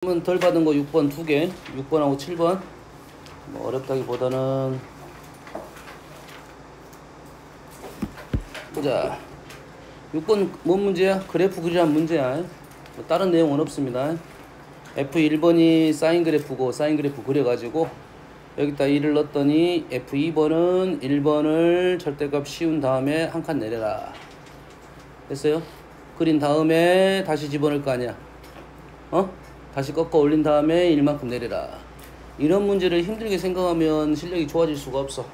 덜 받은 거 6번 2개, 6번하고 7번. 뭐 어렵다기보다는 보자. 6번 뭔 문제야? 그래프 그리란 문제야. 뭐 다른 내용은 없습니다. F1번이 사인 그래프고 사인 그래프 그려가지고 여기다 1을 넣었더니 F2번은 1번을 절대값 씌운 다음에 한 칸 내려라. 됐어요? 그린 다음에 다시 집어넣을 거 아니야. 다시 꺾어 올린 다음에 1만큼 내려라. 이런 문제를 힘들게 생각하면 실력이 좋아질 수가 없어.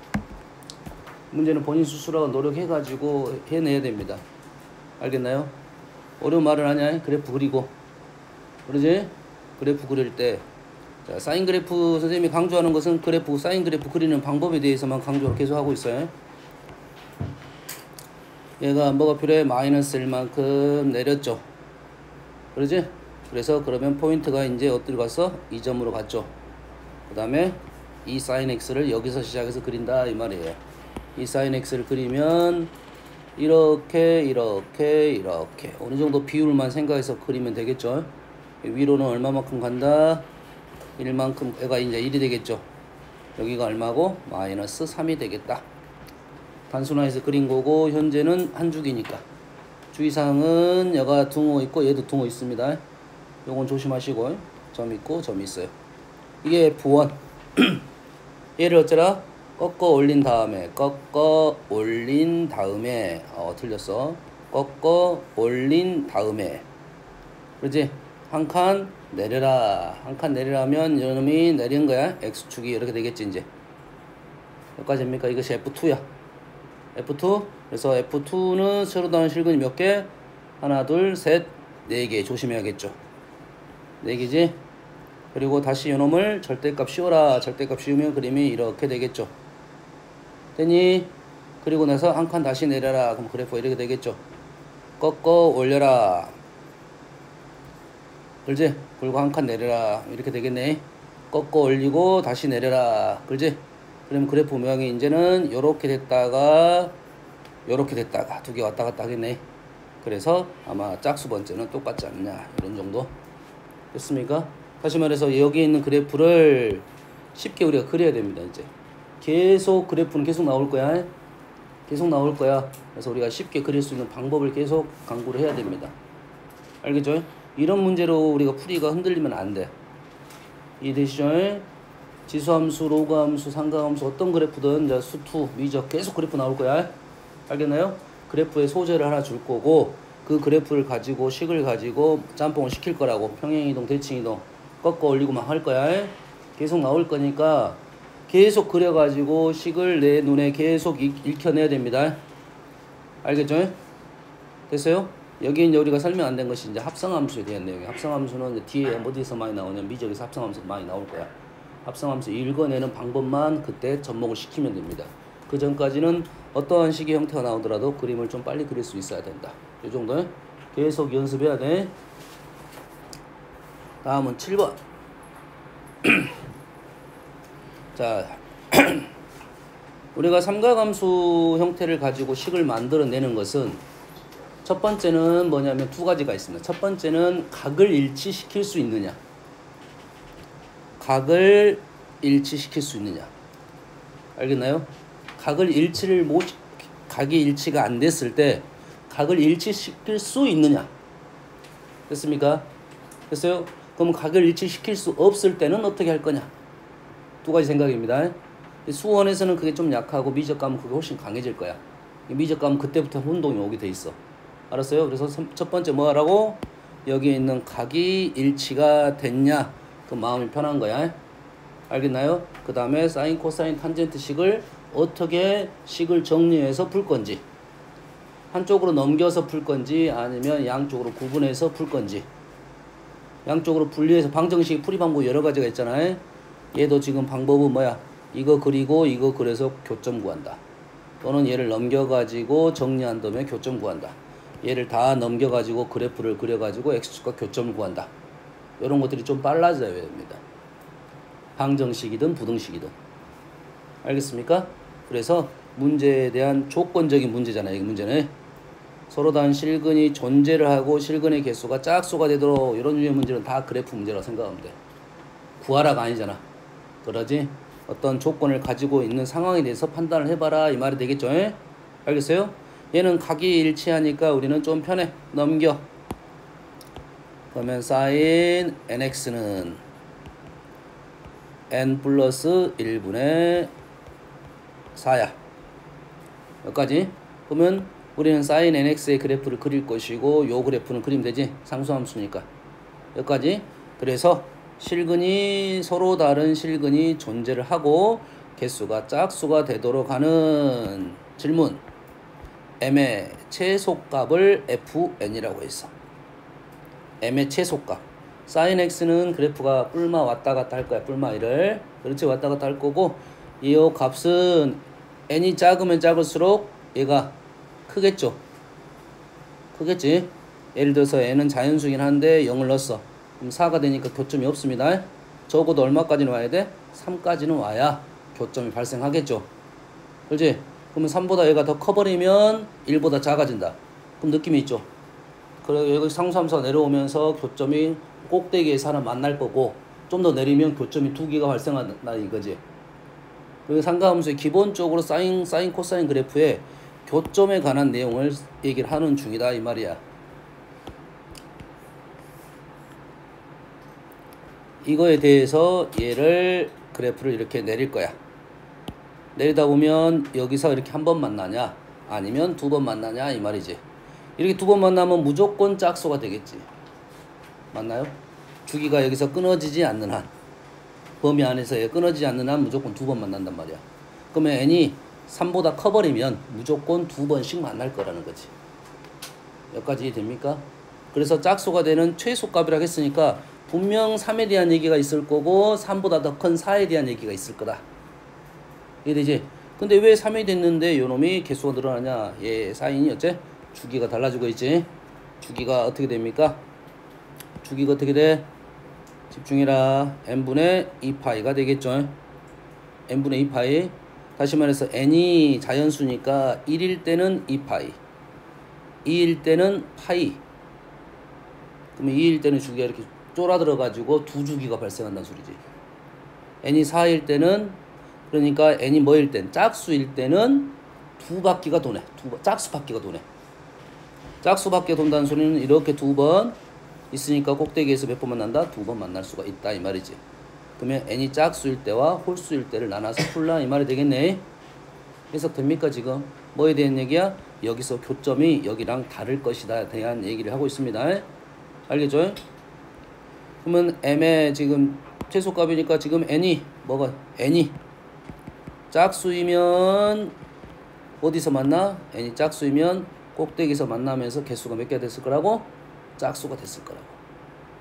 문제는 본인 스스로가 노력해가지고 해내야 됩니다. 알겠나요? 어려운 말을 하냐? 그래프 그리고. 그러지? 그래프 그릴 때. 자, 사인 그래프 선생님이 강조하는 것은 그래프, 사인 그래프 그리는 방법에 대해서만 강조를 계속 하고 있어요. 얘가 뭐가 필요해? 마이너스 1만큼 내렸죠. 그러지? 그래서 그러면 포인트가 이제 어디로 갔어? 이 점으로 갔죠. 그 다음에 이 사인 x를 여기서 시작해서 그린다 이 말이에요. 이 사인 x를 그리면 이렇게 이렇게 이렇게 어느 정도 비율만 생각해서 그리면 되겠죠. 위로는 얼마만큼 간다? 1만큼. 얘가 이제 1이 되겠죠. 여기가 얼마고? 마이너스 3이 되겠다. 단순화해서 그린 거고 현재는 한 주기니까. 주의사항은 얘가 등호 있고 얘도 등호 있습니다. 요건 조심하시고. 점 있고 점 있어요. 이게 F1. 얘를 어쩌라? 꺾어 올린 다음에 틀렸어. 꺾어 올린 다음에 그러지? 한 칸 내려라. 한 칸 내리라면 이놈이 내린 거야. X축이 이렇게 되겠지 이제. 여기까지입니까? 이것이 F2야. F2. 그래서 F2는 새로 나온 실근이 몇 개? 하나, 둘, 셋, 네 개. 조심해야겠죠. 4개지? 그리고 다시 이놈을 절대값 씌워라. 절대값 씌우면 그림이 이렇게 되겠죠. 됐니? 그리고 나서 한 칸 다시 내려라. 그럼 그래프가 이렇게 되겠죠. 꺾어 올려라. 그렇지? 그리고 한 칸 내려라. 이렇게 되겠네. 꺾어 올리고 다시 내려라. 그렇지? 그러면 그래프 모양이 이제는 요렇게 됐다가 요렇게 됐다가 두 개 왔다 갔다 하겠네. 그래서 아마 짝수 번째는 똑같지 않냐. 이런 정도. 됐습니까? 다시 말해서 여기 있는 그래프를 쉽게 우리가 그려야 됩니다. 이제 계속 그래프는 계속 나올 거야. 계속 나올 거야. 그래서 우리가 쉽게 그릴 수 있는 방법을 계속 강구를 해야 됩니다. 알겠죠? 이런 문제로 우리가 풀이가 흔들리면 안 돼. 이해되시죠? 지수함수, 로그함수, 상가함수 어떤 그래프든 이제 수투, 미적 계속 그래프 나올 거야. 알겠나요? 그래프의 소재를 하나 줄 거고 그 그래프를 가지고 식을 가지고 짬뽕을 시킬 거라고. 평행이동, 대칭이동 꺾어 올리고 막 할 거야. 계속 나올 거니까 계속 그려가지고 식을 내 눈에 계속 익혀내야 됩니다. 알겠죠? 됐어요? 여기 이제 우리가 설명 안 된 것이 이제 합성함수에 대한 내용이에요. 합성함수는 이제 뒤에 어디서 많이 나오냐? 미적에서 합성함수 많이 나올 거야. 합성함수 읽어내는 방법만 그때 접목을 시키면 됩니다. 그 전까지는 어떠한 식의 형태가 나오더라도 그림을 좀 빨리 그릴 수 있어야 된다. 이 정도 계속 연습해야 돼. 다음은 7번. 자, 우리가 삼각함수 형태를 가지고 식을 만들어내는 것은 첫 번째는 뭐냐면 두 가지가 있습니다. 첫 번째는 각을 일치시킬 수 있느냐. 각을 일치시킬 수 있느냐. 알겠나요? 각이 일치가 안 됐을 때 각을 일치시킬 수 있느냐. 됐습니까? 됐어요? 그럼 각을 일치시킬 수 없을 때는 어떻게 할 거냐. 두 가지 생각입니다. 수원에서는 그게 좀 약하고 미적감은 그게 훨씬 강해질 거야. 미적감은 그때부터 혼동이 오게 돼 있어. 알았어요? 그래서 첫 번째 뭐 하라고? 여기 있는 각이 일치가 됐냐. 그 마음이 편한 거야. 알겠나요? 그 다음에 사인, 코사인, 탄젠트 식을 어떻게 식을 정리해서 풀 건지. 한쪽으로 넘겨서 풀 건지 아니면 양쪽으로 구분해서 풀 건지. 양쪽으로 분리해서 방정식 풀이 방법 여러 가지가 있잖아요. 얘도 지금 방법은 뭐야? 이거 그리고 이거 그래서 교점 구한다. 또는 얘를 넘겨가지고 정리한 다음에 교점 구한다. 얘를 다 넘겨가지고 그래프를 그려가지고 x축과 교점을 구한다. 이런 것들이 좀 빨라져야 됩니다. 방정식이든 부등식이든. 알겠습니까? 그래서 문제에 대한 조건적인 문제잖아요. 이 문제는 서로 다른 실근이 존재를 하고 실근의 개수가 짝수가 되도록 이런 유의 문제는 다 그래프 문제라고 생각하면 돼. 구하라가 아니잖아. 그러지? 어떤 조건을 가지고 있는 상황에 대해서 판단을 해봐라 이 말이 되겠죠? 에? 알겠어요? 얘는 각이 일치하니까 우리는 좀 편해. 넘겨. 그러면 sin nx는 n 플러스 1분의 4야. 여기까지. 그러면 우리는 sin nx의 그래프를 그릴 것이고 요 그래프는 그리면 되지. 상수함수니까. 여기까지. 그래서 실근이 서로 다른 실근이 존재를 하고 개수가 짝수가 되도록 하는 질문. m의 최소값을 fn이라고 했어. m의 최소값. sin x는 그래프가 뿔마 왔다 갔다 할 거야. 뿔마 1을. 그렇지 왔다 갔다 할 거고 이 값은 n이 작으면 작을수록 얘가 크겠죠. 크겠지. 예를 들어서 n은 자연수긴 한데 0을 넣었어. 그럼 4가 되니까 교점이 없습니다. 적어도 얼마까지는 와야 돼? 3까지는 와야 교점이 발생하겠죠. 그렇지? 그러면 3보다 얘가 더 커버리면 1보다 작아진다. 그럼 느낌이 있죠. 그래 여기 상수함수가 내려오면서 교점이 꼭대기에서 하나 만날 거고 좀 더 내리면 교점이 2개가 발생한다 이거지. 그리고 상가함수의 기본적으로 사인 코사인 그래프에 교점에 관한 내용을 얘기를 하는 중이다 이 말이야. 이거에 대해서 얘를 그래프를 이렇게 내릴 거야. 내리다 보면 여기서 이렇게 한 번 만나냐 아니면 2번 만나냐 이 말이지. 이렇게 2번 만나면 무조건 짝수가 되겠지. 맞나요? 주기가 여기서 끊어지지 않는 한 범위 안에서 끊어지지 않는 한 무조건 2번 만난단 말이야. 그러면 n이 3보다 커버리면 무조건 2번씩 만날 거라는 거지. 여기까지 됩니까? 그래서 짝수가 되는 최소값이라고 했으니까 분명 3에 대한 얘기가 있을 거고 3보다 더 큰 4에 대한 얘기가 있을 거다. 이해되지? 근데 왜 3이 됐는데 요놈이 개수가 늘어나냐? 얘 사인이 어째? 주기가 달라지고 있지. 주기가 어떻게 됩니까? 주기가 어떻게 돼? 집중해라. n분의 2파이가 되겠죠. n분의 2파이. 다시 말해서 n이 자연수니까 1일 때는 2파이 2일 때는 파이. 그러면 2일 때는 주기가 이렇게 쫄아들어 가지고 두 주기가 발생한다는 소리지. n이 4일 때는 그러니까 n이 뭐일 땐 짝수일 때는 두 바퀴가 도네. 짝수 바퀴가 도네. 짝수 바퀴가 돈다는 소리는 이렇게 2번 있으니까 꼭대기에서 몇 번 만난다? 2번 만날 수가 있다 이 말이지. 그러면 n이 짝수일 때와 홀수일 때를 나눠서 풀라 이 말이 되겠네. 해석됩니까 지금? 뭐에 대한 얘기야? 여기서 교점이 여기랑 다를 것이다 대한 얘기를 하고 있습니다. 알겠죠? 그러면 m의 지금 최소값이니까 지금 n이 뭐가? n이 짝수이면 어디서 만나? n이 짝수이면 꼭대기에서 만나면서 개수가 몇 개가 됐을 거라고? 짝수가 됐을 거라고.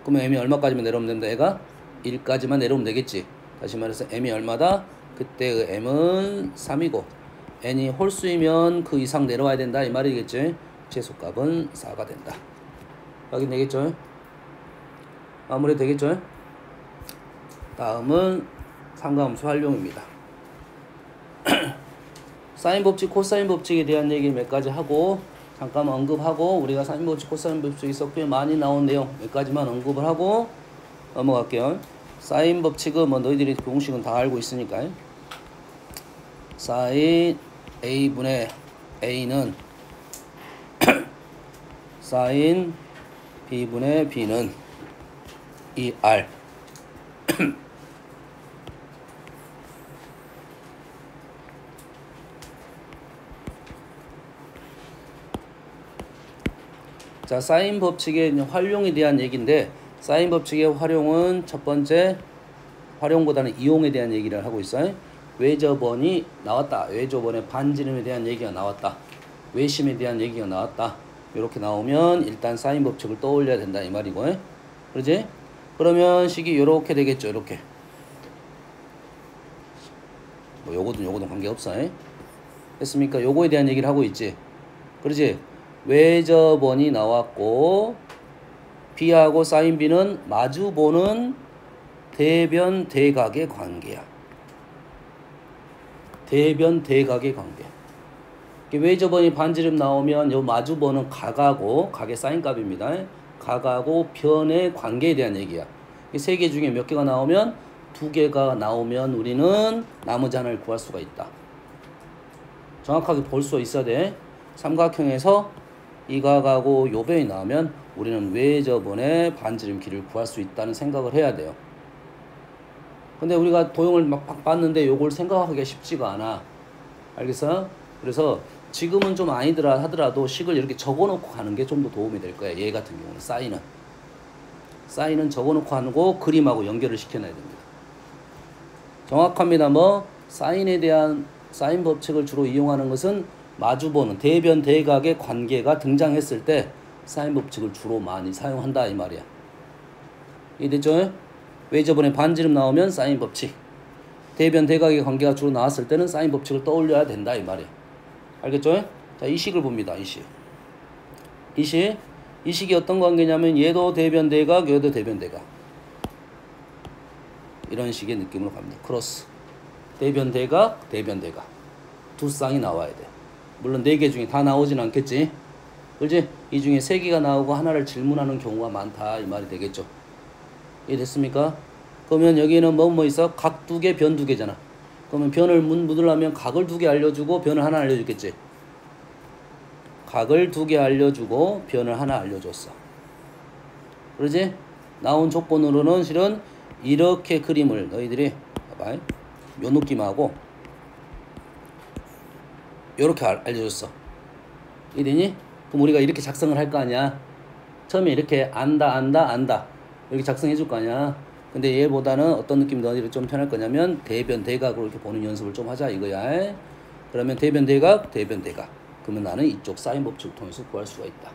그러면 m이 얼마까지만 내려오면 된다 얘가? 1까지만 내려오면 되겠지. 다시 말해서 m이 얼마다? 그때의 m은 3이고 n이 홀수이면 그 이상 내려와야 된다 이 말이겠지. 최소값은 4가 된다. 확인되겠죠? 마무리 되겠죠? 다음은 상가함수 활용입니다. 사인 법칙, 코사인 법칙에 대한 얘기 몇 가지 하고 잠깐 언급하고 우리가 사인 법칙, 코사인 법칙에서 꽤 많이 나온 내용 몇 가지만 언급을 하고 넘어갈게요. 사인 법칙은 뭐 너희들이 공식은 다 알고 있으니까 사인 a분의 a는 사인 b분의 b는 2r 자, 사인 법칙의 활용에 대한 얘기인데 사인 법칙의 활용은 첫 번째 활용보다는 이용에 대한 얘기를 하고 있어요. 외접원이 나왔다. 외접원의 반지름에 대한 얘기가 나왔다. 외심에 대한 얘기가 나왔다. 이렇게 나오면 일단 사인 법칙을 떠올려야 된다 이 말이고. 그러지? 그러면 식이 이렇게 되겠죠. 이렇게. 뭐 요거든 관계없어. 됐습니까? 요거에 대한 얘기를 하고 있지. 그러지? 외접원이 나왔고 B하고 사인 B는 마주보는 대변 대각의 관계야. 대변 대각의 관계. 외접원이 반지름 나오면 요 마주보는 각하고 각의 사인값입니다. 각하고 변의 관계에 대한 얘기야. 이 세 개 중에 몇 개가 나오면 두 개가 나오면 우리는 나머지 하나를 구할 수가 있다. 정확하게 볼 수 있어야 돼. 삼각형에서 이 각하고 요 변이 나오면 우리는 외접원의 반지름 길이를 구할 수 있다는 생각을 해야 돼요. 근데 우리가 도형을 막 봤는데 요걸 생각하기가 쉽지가 않아. 알겠어? 그래서 지금은 좀 아니더라 하더라도 식을 이렇게 적어놓고 가는 게 좀 더 도움이 될 거야. 얘 같은 경우는 사인은 적어놓고 하고 그림하고 연결을 시켜놔야 됩니다. 정확합니다. 뭐 사인에 대한 사인 법칙을 주로 이용하는 것은 마주보는 대변 대각의 관계가 등장했을 때 사인 법칙을 주로 많이 사용한다 이 말이야. 이해됐죠? 외접원의 반지름 나오면 사인 법칙, 대변 대각의 관계가 주로 나왔을 때는 사인 법칙을 떠올려야 된다 이 말이야. 알겠죠? 자, 이 식을 봅니다. 이 식이 어떤 관계냐면 얘도 대변 대각, 얘도 대변 대각. 이런 식의 느낌으로 갑니다. 크로스. 대변 대각, 대변 대각. 두 쌍이 나와야 돼. 물론 네 개 중에 다 나오진 않겠지. 그렇지? 이 중에 세 개가 나오고 하나를 질문하는 경우가 많다 이 말이 되겠죠. 이해됐습니까? 그러면 여기는 뭐 있어? 각 두 개, 변 두 개잖아. 그러면 변을 묻으려면 각을 두 개 알려주고 변을 하나 알려주겠지. 각을 두 개 알려주고 변을 하나 알려줬어. 그러지? 나온 조건으로는 실은 이렇게 그림을 너희들이 봐봐. 요 느낌하고 요렇게 알려줬어. 이해되니? 그럼 우리가 이렇게 작성을 할 거 아니야. 처음에 이렇게 안다 이렇게 작성해 줄 거 아니야. 근데 얘보다는 어떤 느낌이 너희들이 좀 편할 거냐면 대변 대각으로 이렇게 보는 연습을 좀 하자 이거야. 그러면 대변 대각 그러면 나는 이쪽 사인 법칙을 통해서 구할 수가 있다.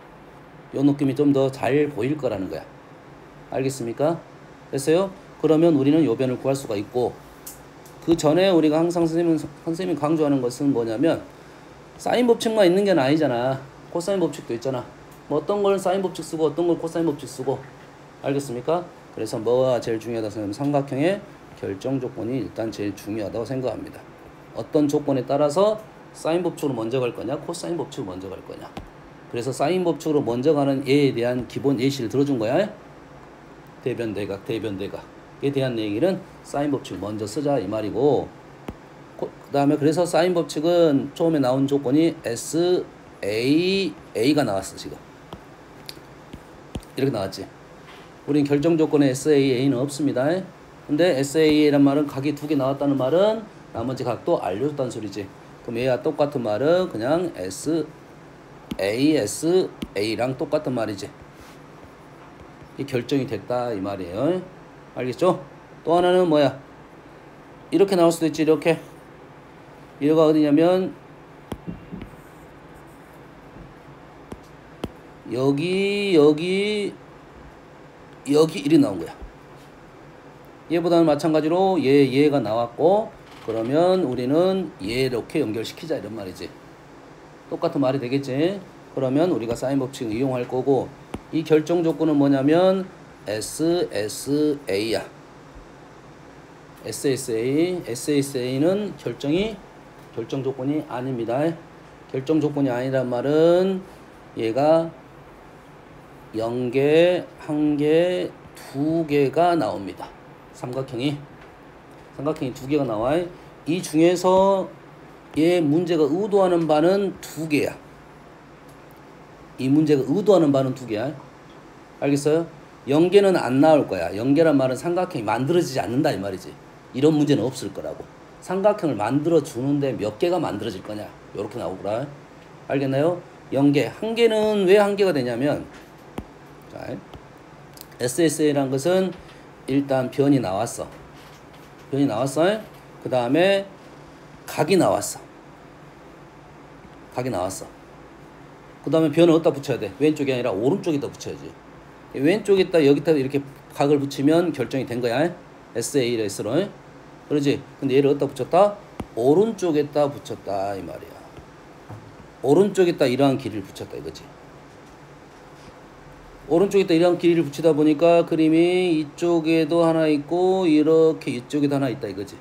요 느낌이 좀 더 잘 보일 거라는 거야. 알겠습니까? 됐어요? 그러면 우리는 요 변을 구할 수가 있고, 그 전에 우리가 항상 선생님이 강조하는 것은 뭐냐면 사인 법칙만 있는 게 아니잖아. 코사인 법칙도 있잖아. 뭐 어떤 걸 사인 법칙 쓰고 어떤 걸 코사인 법칙 쓰고. 알겠습니까? 그래서 뭐가 제일 중요하다 생각하면 삼각형의 결정 조건이 일단 제일 중요하다고 생각합니다. 어떤 조건에 따라서 사인 법칙으로 먼저 갈 거냐, 코사인 법칙으로 먼저 갈 거냐. 그래서 사인 법칙으로 먼저 가는 얘에 대한 기본 예시를 들어준 거야. 대변 대각에 대한 얘기는 사인 법칙을 먼저 쓰자 이 말이고, 그 다음에 그래서 사인 법칙은 처음에 나온 조건이 SA가 나왔어. 지금 이렇게 나왔지. 우린 결정 조건에 SAA는 없습니다. 근데 SAA란 말은 각이 두 개 나왔다는 말은 나머지 각도 알려줬다는 소리지. 그럼 얘와 똑같은 말은 그냥 SA랑 똑같은 말이지. 이 결정이 됐다 이 말이에요. 알겠죠? 또 하나는 뭐야? 이렇게 나올 수도 있지. 이렇게. 얘가 어디냐면 여기 이리 나온 거야. 얘보다는 마찬가지로 얘가 나왔고, 그러면 우리는 얘 이렇게 연결시키자 이런 말이지. 똑같은 말이 되겠지. 그러면 우리가 사인 법칙을 이용할 거고, 이 결정 조건은 뭐냐면 SSA야. SSA는 결정 조건이 아닙니다. 결정 조건이 아니란 말은 얘가 0개, 1개, 2개가 나옵니다. 삼각형이 2개가 나와. 이 중에서 얘 문제가 의도하는 바는 2개야. 이 문제가 의도하는 바는 2개야. 알겠어요? 0개는 안 나올 거야. 0개란 말은 삼각형이 만들어지지 않는다 이 말이지. 이런 문제는 없을 거라고. 삼각형을 만들어 주는데 몇 개가 만들어질 거냐. 요렇게 나오더라. 알겠나요? 0개. 1개는 왜 1개가 되냐면, 자, SSA란 것은 일단 변이 나왔어. 그 다음에 각이 나왔어. 그 다음에 변을 어디다 붙여야 돼? 왼쪽이 아니라 오른쪽에다 붙여야지. 왼쪽에다 여기다 이렇게 각을 붙이면 결정이 된 거야. SA를 S로. 그러지? 근데 얘를 어디다 붙였다? 오른쪽에다 붙였다 이 말이야. 오른쪽에다 이러한 길이를 붙였다 이거지. 오른쪽에다 이러한 길이를 붙이다 보니까 그림이 이쪽에도 하나 있고 이렇게 이쪽에도 하나 있다 이거지.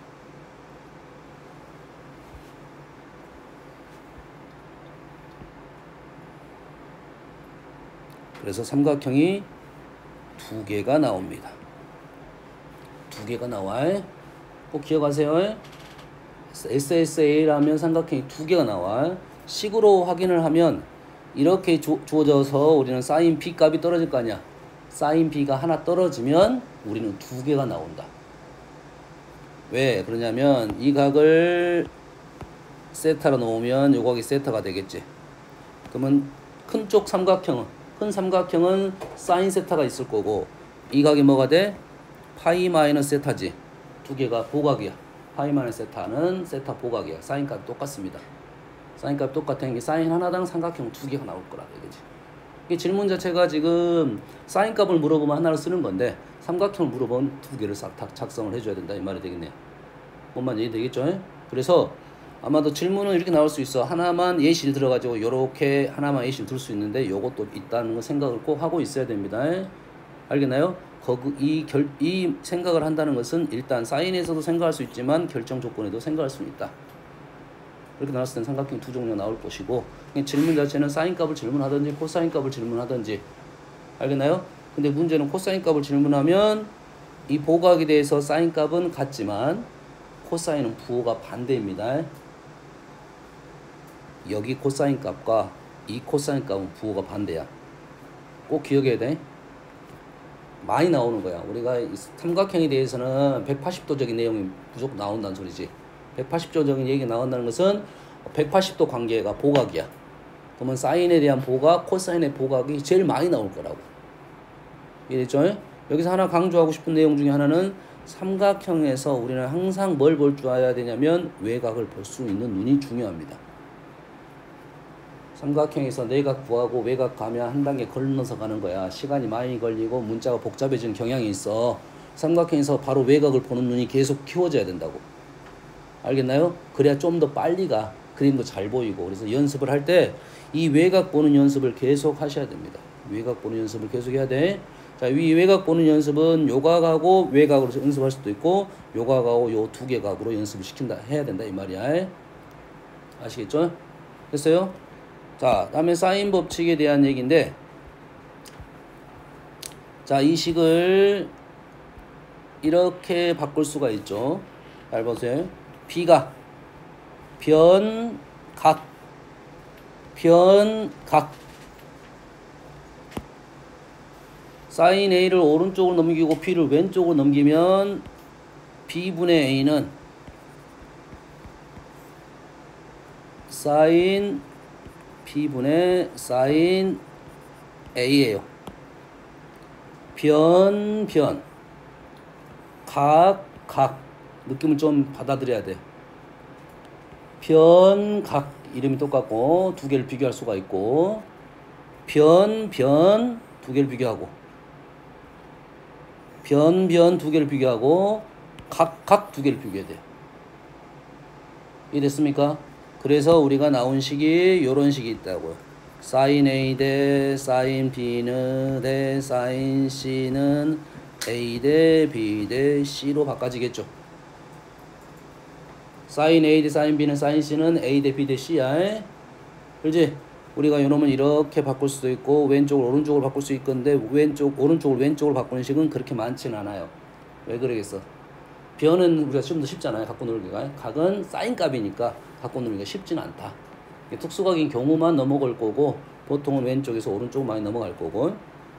그래서 삼각형이 두 개가 나옵니다. 두 개가 나와. 꼭 기억하세요. SSA라면 삼각형이 두 개가 나와. 식으로 확인을 하면 이렇게 주어져서 우리는 사인 B 값이 떨어질 거 아니야. 사인 B가 하나 떨어지면 우리는 두 개가 나온다. 왜 그러냐면 이 각을 세타로 놓으면 이 각이 세타가 되겠지. 그러면 큰 삼각형은 사인 세타가 있을 거고 이 각이 뭐가 돼? 파이 마이너스 세타지. 두 개가 보각이야. 파이 마이너스 세타는 세타 보각이야. 사인 값이 똑같습니다. 사인 값이 똑같은 게 사인 하나당 삼각형 두 개가 나올 거라 이거지. 이 질문 자체가 지금 사인 값을 물어보면 하나를 쓰는 건데 삼각형을 물어보면 두 개를 싹 다 작성을 해줘야 된다 이 말이 되겠네. 뭔 말인지 이해되겠죠? 그래서 아마도 질문은 이렇게 나올 수 있어. 하나만 예시를 들어가지고 요렇게 하나만 예시를 들 수 있는데 요것도 있다는 거 생각을 꼭 하고 있어야 됩니다. 알겠나요? 이 생각을 한다는 것은 일단 사인에서도 생각할 수 있지만 결정 조건에도 생각할 수 있다. 이렇게 나왔을 땐 삼각형 두 종류가 나올 것이고 질문 자체는 사인 값을 질문하든지 코사인 값을 질문하든지 알겠나요? 근데 문제는 코사인 값을 질문하면 이 보각에 대해서 사인 값은 같지만 코사인은 부호가 반대입니다. 여기 코사인 값과 이 코사인 값은 부호가 반대야. 꼭 기억해야 돼. 많이 나오는 거야. 우리가 삼각형에 대해서는 180도적인 내용이 무조건 나온다는 소리지. 180도적인 얘기가 나온다는 것은 180도 관계가 보각이야. 그러면 사인에 대한 보각, 코사인의 보각이 제일 많이 나올 거라고. 이해됐죠? 여기서 하나 강조하고 싶은 내용 중에 하나는 삼각형에서 우리는 항상 뭘 볼 줄 알아야 되냐면 외곽을 볼 수 있는 눈이 중요합니다. 삼각형에서 내각 구하고 외곽 가면 한 단계 걸러서 가는 거야. 시간이 많이 걸리고 문자가 복잡해지는 경향이 있어. 삼각형에서 바로 외곽을 보는 눈이 계속 키워져야 된다고. 알겠나요? 그래야 좀 더 빨리 가. 그림도 잘 보이고. 그래서 연습을 할 때 이 외곽 보는 연습을 계속 하셔야 됩니다. 외곽 보는 연습을 계속 해야 돼. 자, 이 외곽 보는 연습은 요각하고 외곽으로 연습할 수도 있고 요각하고 요 두 개 각으로 연습을 해야 된다 이 말이야. 아시겠죠? 됐어요? 자, 다음에 사인 법칙에 대한 얘기인데 자, 이 식을 이렇게 바꿀 수가 있죠. 잘 보세요. B가 변각 사인 A를 오른쪽으로 넘기고 B를 왼쪽으로 넘기면 B분의 A는 사인 B분의 사인 A예요. 각 느낌을 좀 받아들여야 돼. 변각 이름이 똑같고 두 개를 비교할 수가 있고 변 두 개를 비교하고 변 두 개를 비교하고 각 두 개를 비교해야 돼요. 이해됐습니까? 그래서 우리가 나온 식이 요런 식이 있다고요. 사인 A 대 사인 B는 대 사인 C는 A 대 B 대 C로 바꿔지겠죠. 사인 A 대 사인 B는 사인 C는 A 대 B 대 C야. 그렇지? 우리가 요놈은 이렇게 바꿀 수도 있고 왼쪽을 오른쪽으로 바꿀 수 있건데 오른쪽을 왼쪽으로 바꾸는 식은 그렇게 많지는 않아요. 왜 그러겠어? 변은 우리가 좀 더 쉽잖아요. 갖고 놀기가. 각은 사인 값이니까 갖고 놀기가 쉽지는 않다. 특수각인 경우만 넘어갈 거고 보통은 왼쪽에서 오른쪽 많이 넘어갈 거고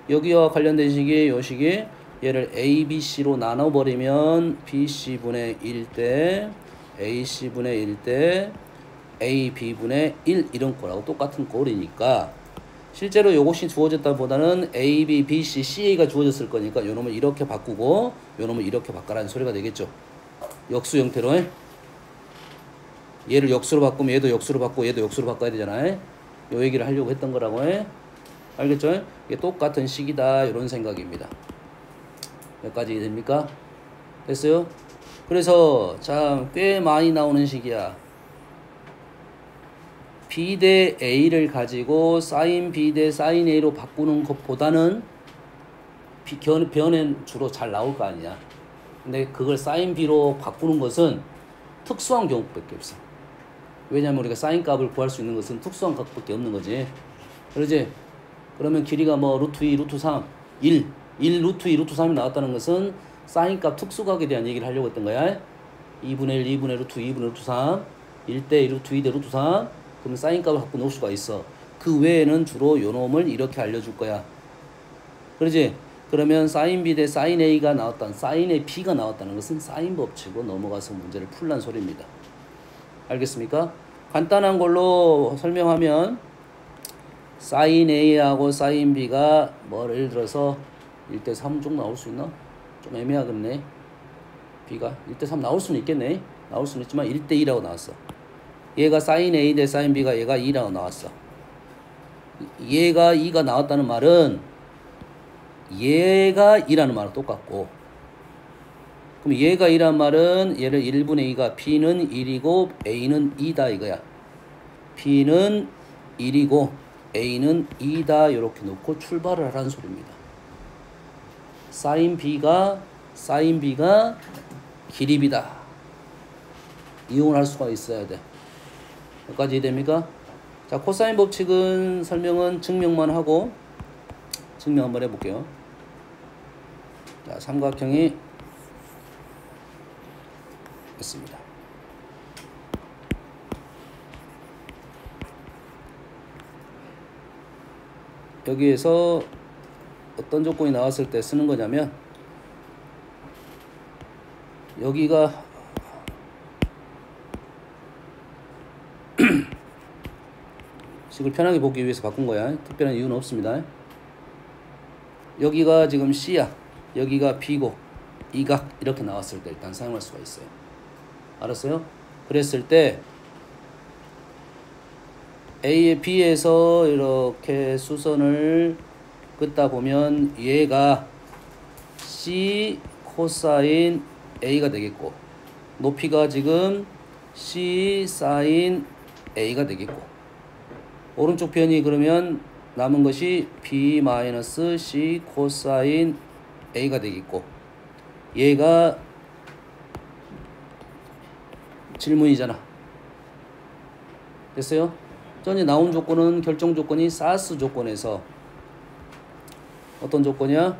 여기와 관련된 식이 요 식이 얘를 A, B, C로 나눠버리면 BC분의 1대 AC분의 1대 AB분의 1 이런 거라고 똑같은 꼴이니까 실제로 요것이 주어졌다 보다는 A, B, B, C, CA가 주어졌을 거니까 요놈을 이렇게 바꾸고 요놈을 이렇게 바꿔라는 소리가 되겠죠. 역수 형태로 얘를 역수로 바꾸면 얘도 역수로 바꾸고 얘도 역수로 바꿔야 되잖아요. 요 얘기를 하려고 했던 거라고 알겠죠? 이게 똑같은 식이다 이런 생각입니다. 여기까지 됩니까? 됐어요? 그래서 참 꽤 많이 나오는 식이야. B 대 A를 가지고 사인 B 대 사인 A로 바꾸는 것보다는 변은 주로 잘 나올 거 아니야. 근데 그걸 사인 B로 바꾸는 것은 특수한 경우밖에 없어. 왜냐면 우리가 사인 값을 구할 수 있는 것은 특수한 값밖에 없는 거지. 그러지? 그러면 길이가 뭐 루트 2, 루트 3, 1 루트 2, 루트 3이 나왔다는 것은 사인값 특수각에 대한 얘기를 하려고 했던 거야. 2분의 1, 2분의 루트 2, 2분의 루트 3, 1대 루트 2대 루트 3. 그러면 사인값을 갖고 놓을 수가 있어. 그 외에는 주로 요 놈을 이렇게 알려줄 거야. 그러지? 그러면 사인 B 대 사인 A가 나왔다는, 사인 A B가 나왔다는 것은 사인 법칙으로 넘어가서 문제를 풀란 소리입니다. 알겠습니까? 간단한 걸로 설명하면 사인 A하고 사인 B가 뭐 예를 들어서 1대 3 정도 나올 수 있나? 좀 애매하겠네. B가 1대 3 나올 수는 있겠네. 나올 수는 있지만 1대 2라고 나왔어. 얘가 사인 A 대 사인 B가 얘가 2라고 나왔어. 얘가 2가 나왔다는 말은 얘가 2라는 말은 똑같고, 그럼 얘가 2라는 말은 얘를 1분의 2가 B는 1이고 A는 2다 이거야. B는 1이고 A는 2다 이렇게 놓고 출발을 하라는 소리입니다. 사인 B가 기립이다. 이용을 할 수가 있어야 돼. 여기까지 이해됩니까? 자, 코사인 법칙은 설명은 증명만 하고 증명 한번 해볼게요. 자, 삼각형이 있습니다. 여기에서 어떤 조건이 나왔을 때 쓰는 거냐면, 여기가 식을 편하게 보기 위해서 바꾼 거야. 특별한 이유는 없습니다. 여기가 지금 C야. 여기가 B고 이 각 이렇게 나왔을 때 일단 사용할 수가 있어요. 알았어요? 그랬을 때 A에 B에서 이렇게 수선을 긋다 보면 얘가 C 코사인 A가 되겠고, 높이가 지금 C 사인 A가 되겠고, 오른쪽 편이 그러면 남은 것이 B 마이너스 C 코사인 A가 되겠고, 얘가 질문이잖아. 됐어요? 전에 나온 조건은 결정 조건이 사스 조건에서 어떤 조건이야?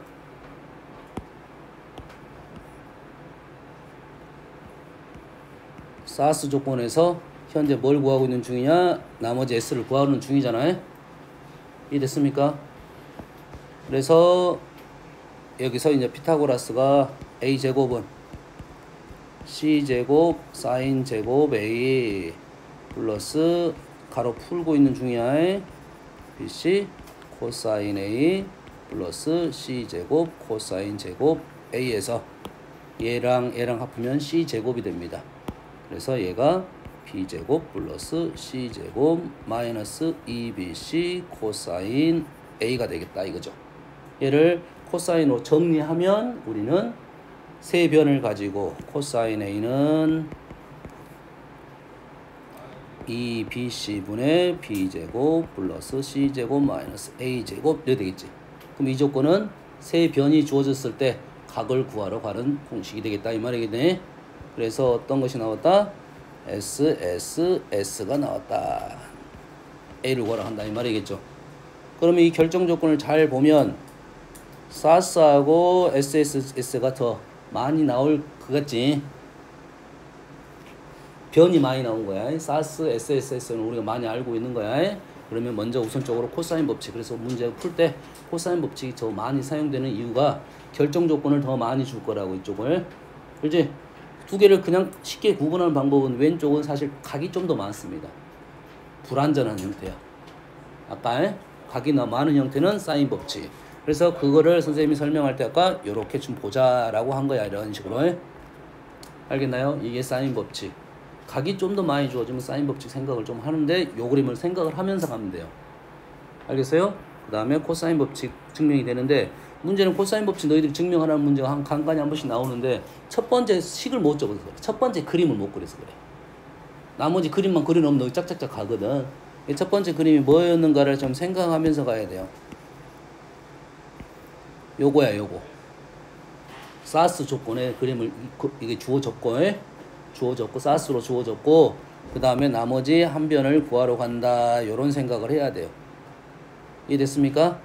사스 조건에서 현재 뭘 구하고 있는 중이냐? 나머지 S를 구하는 중이잖아요. 이해됐습니까? 그래서 여기서 이제 피타고라스가 A제곱은 C제곱 사인 제곱 A 플러스 가로 풀고 있는 중이야. BC 코사인 A 플러스 C제곱 코사인 제곱 A에서 얘랑 합하면 C제곱이 됩니다. 그래서 얘가 B제곱 플러스 C제곱 마이너스 2BC 코사인 A가 되겠다 이거죠. 얘를 코사인으로 정리하면 우리는 세 변을 가지고 코사인 A는 2BC분의 B제곱 플러스 C제곱 마이너스 A제곱 이렇게 되겠지. 그럼 이 조건은 세 변이 주어졌을 때 각을 구하러 가는 공식이 되겠다 이 말이겠네. 그래서 어떤 것이 나왔다? S가 나왔다. A를 구하러 간다 이 말이겠죠. 그러면 이 결정 조건을 잘 보면 사스하고 SSS가 더 많이 나올 것 같지? 변이 많이 나온 거야. 사스, SSS는 우리가 많이 알고 있는 거야. 그러면 먼저 우선적으로 코사인 법칙. 그래서 문제 풀 때 코사인 법칙이 더 많이 사용되는 이유가 결정 조건을 더 많이 줄 거라고 이쪽을. 그렇지? 두 개를 그냥 쉽게 구분하는 방법은 왼쪽은 사실 각이 좀 더 많습니다. 불완전한 형태야. 아까 각이 너무 많은 형태는 사인 법칙. 그래서 그거를 선생님이 설명할 때 아까 이렇게 좀 보자라고 한 거야. 이런 식으로. 알겠나요? 이게 사인 법칙. 각이 좀 더 많이 주어지면 사인 법칙 생각을 좀 하는데 요 그림을 생각을 하면서 가면 돼요. 알겠어요? 그 다음에 코사인 법칙 증명이 되는데, 문제는 코사인 법칙 너희들이 증명하라는 문제가 간간히 한 번씩 나오는데 첫 번째 식을 못 적어서 그래. 첫 번째 그림을 못 그려서 그래. 나머지 그림만 그려놓으면 너희 짝짝짝 가거든. 첫 번째 그림이 뭐였는가를 좀 생각하면서 가야 돼요. 요거야 요거. 사스 조건의 그림을 이게 주어졌고 사스로 주어졌고, 그 다음에 나머지 한 변을 구하러 간다 요런 생각을 해야 돼요. 이해됐습니까?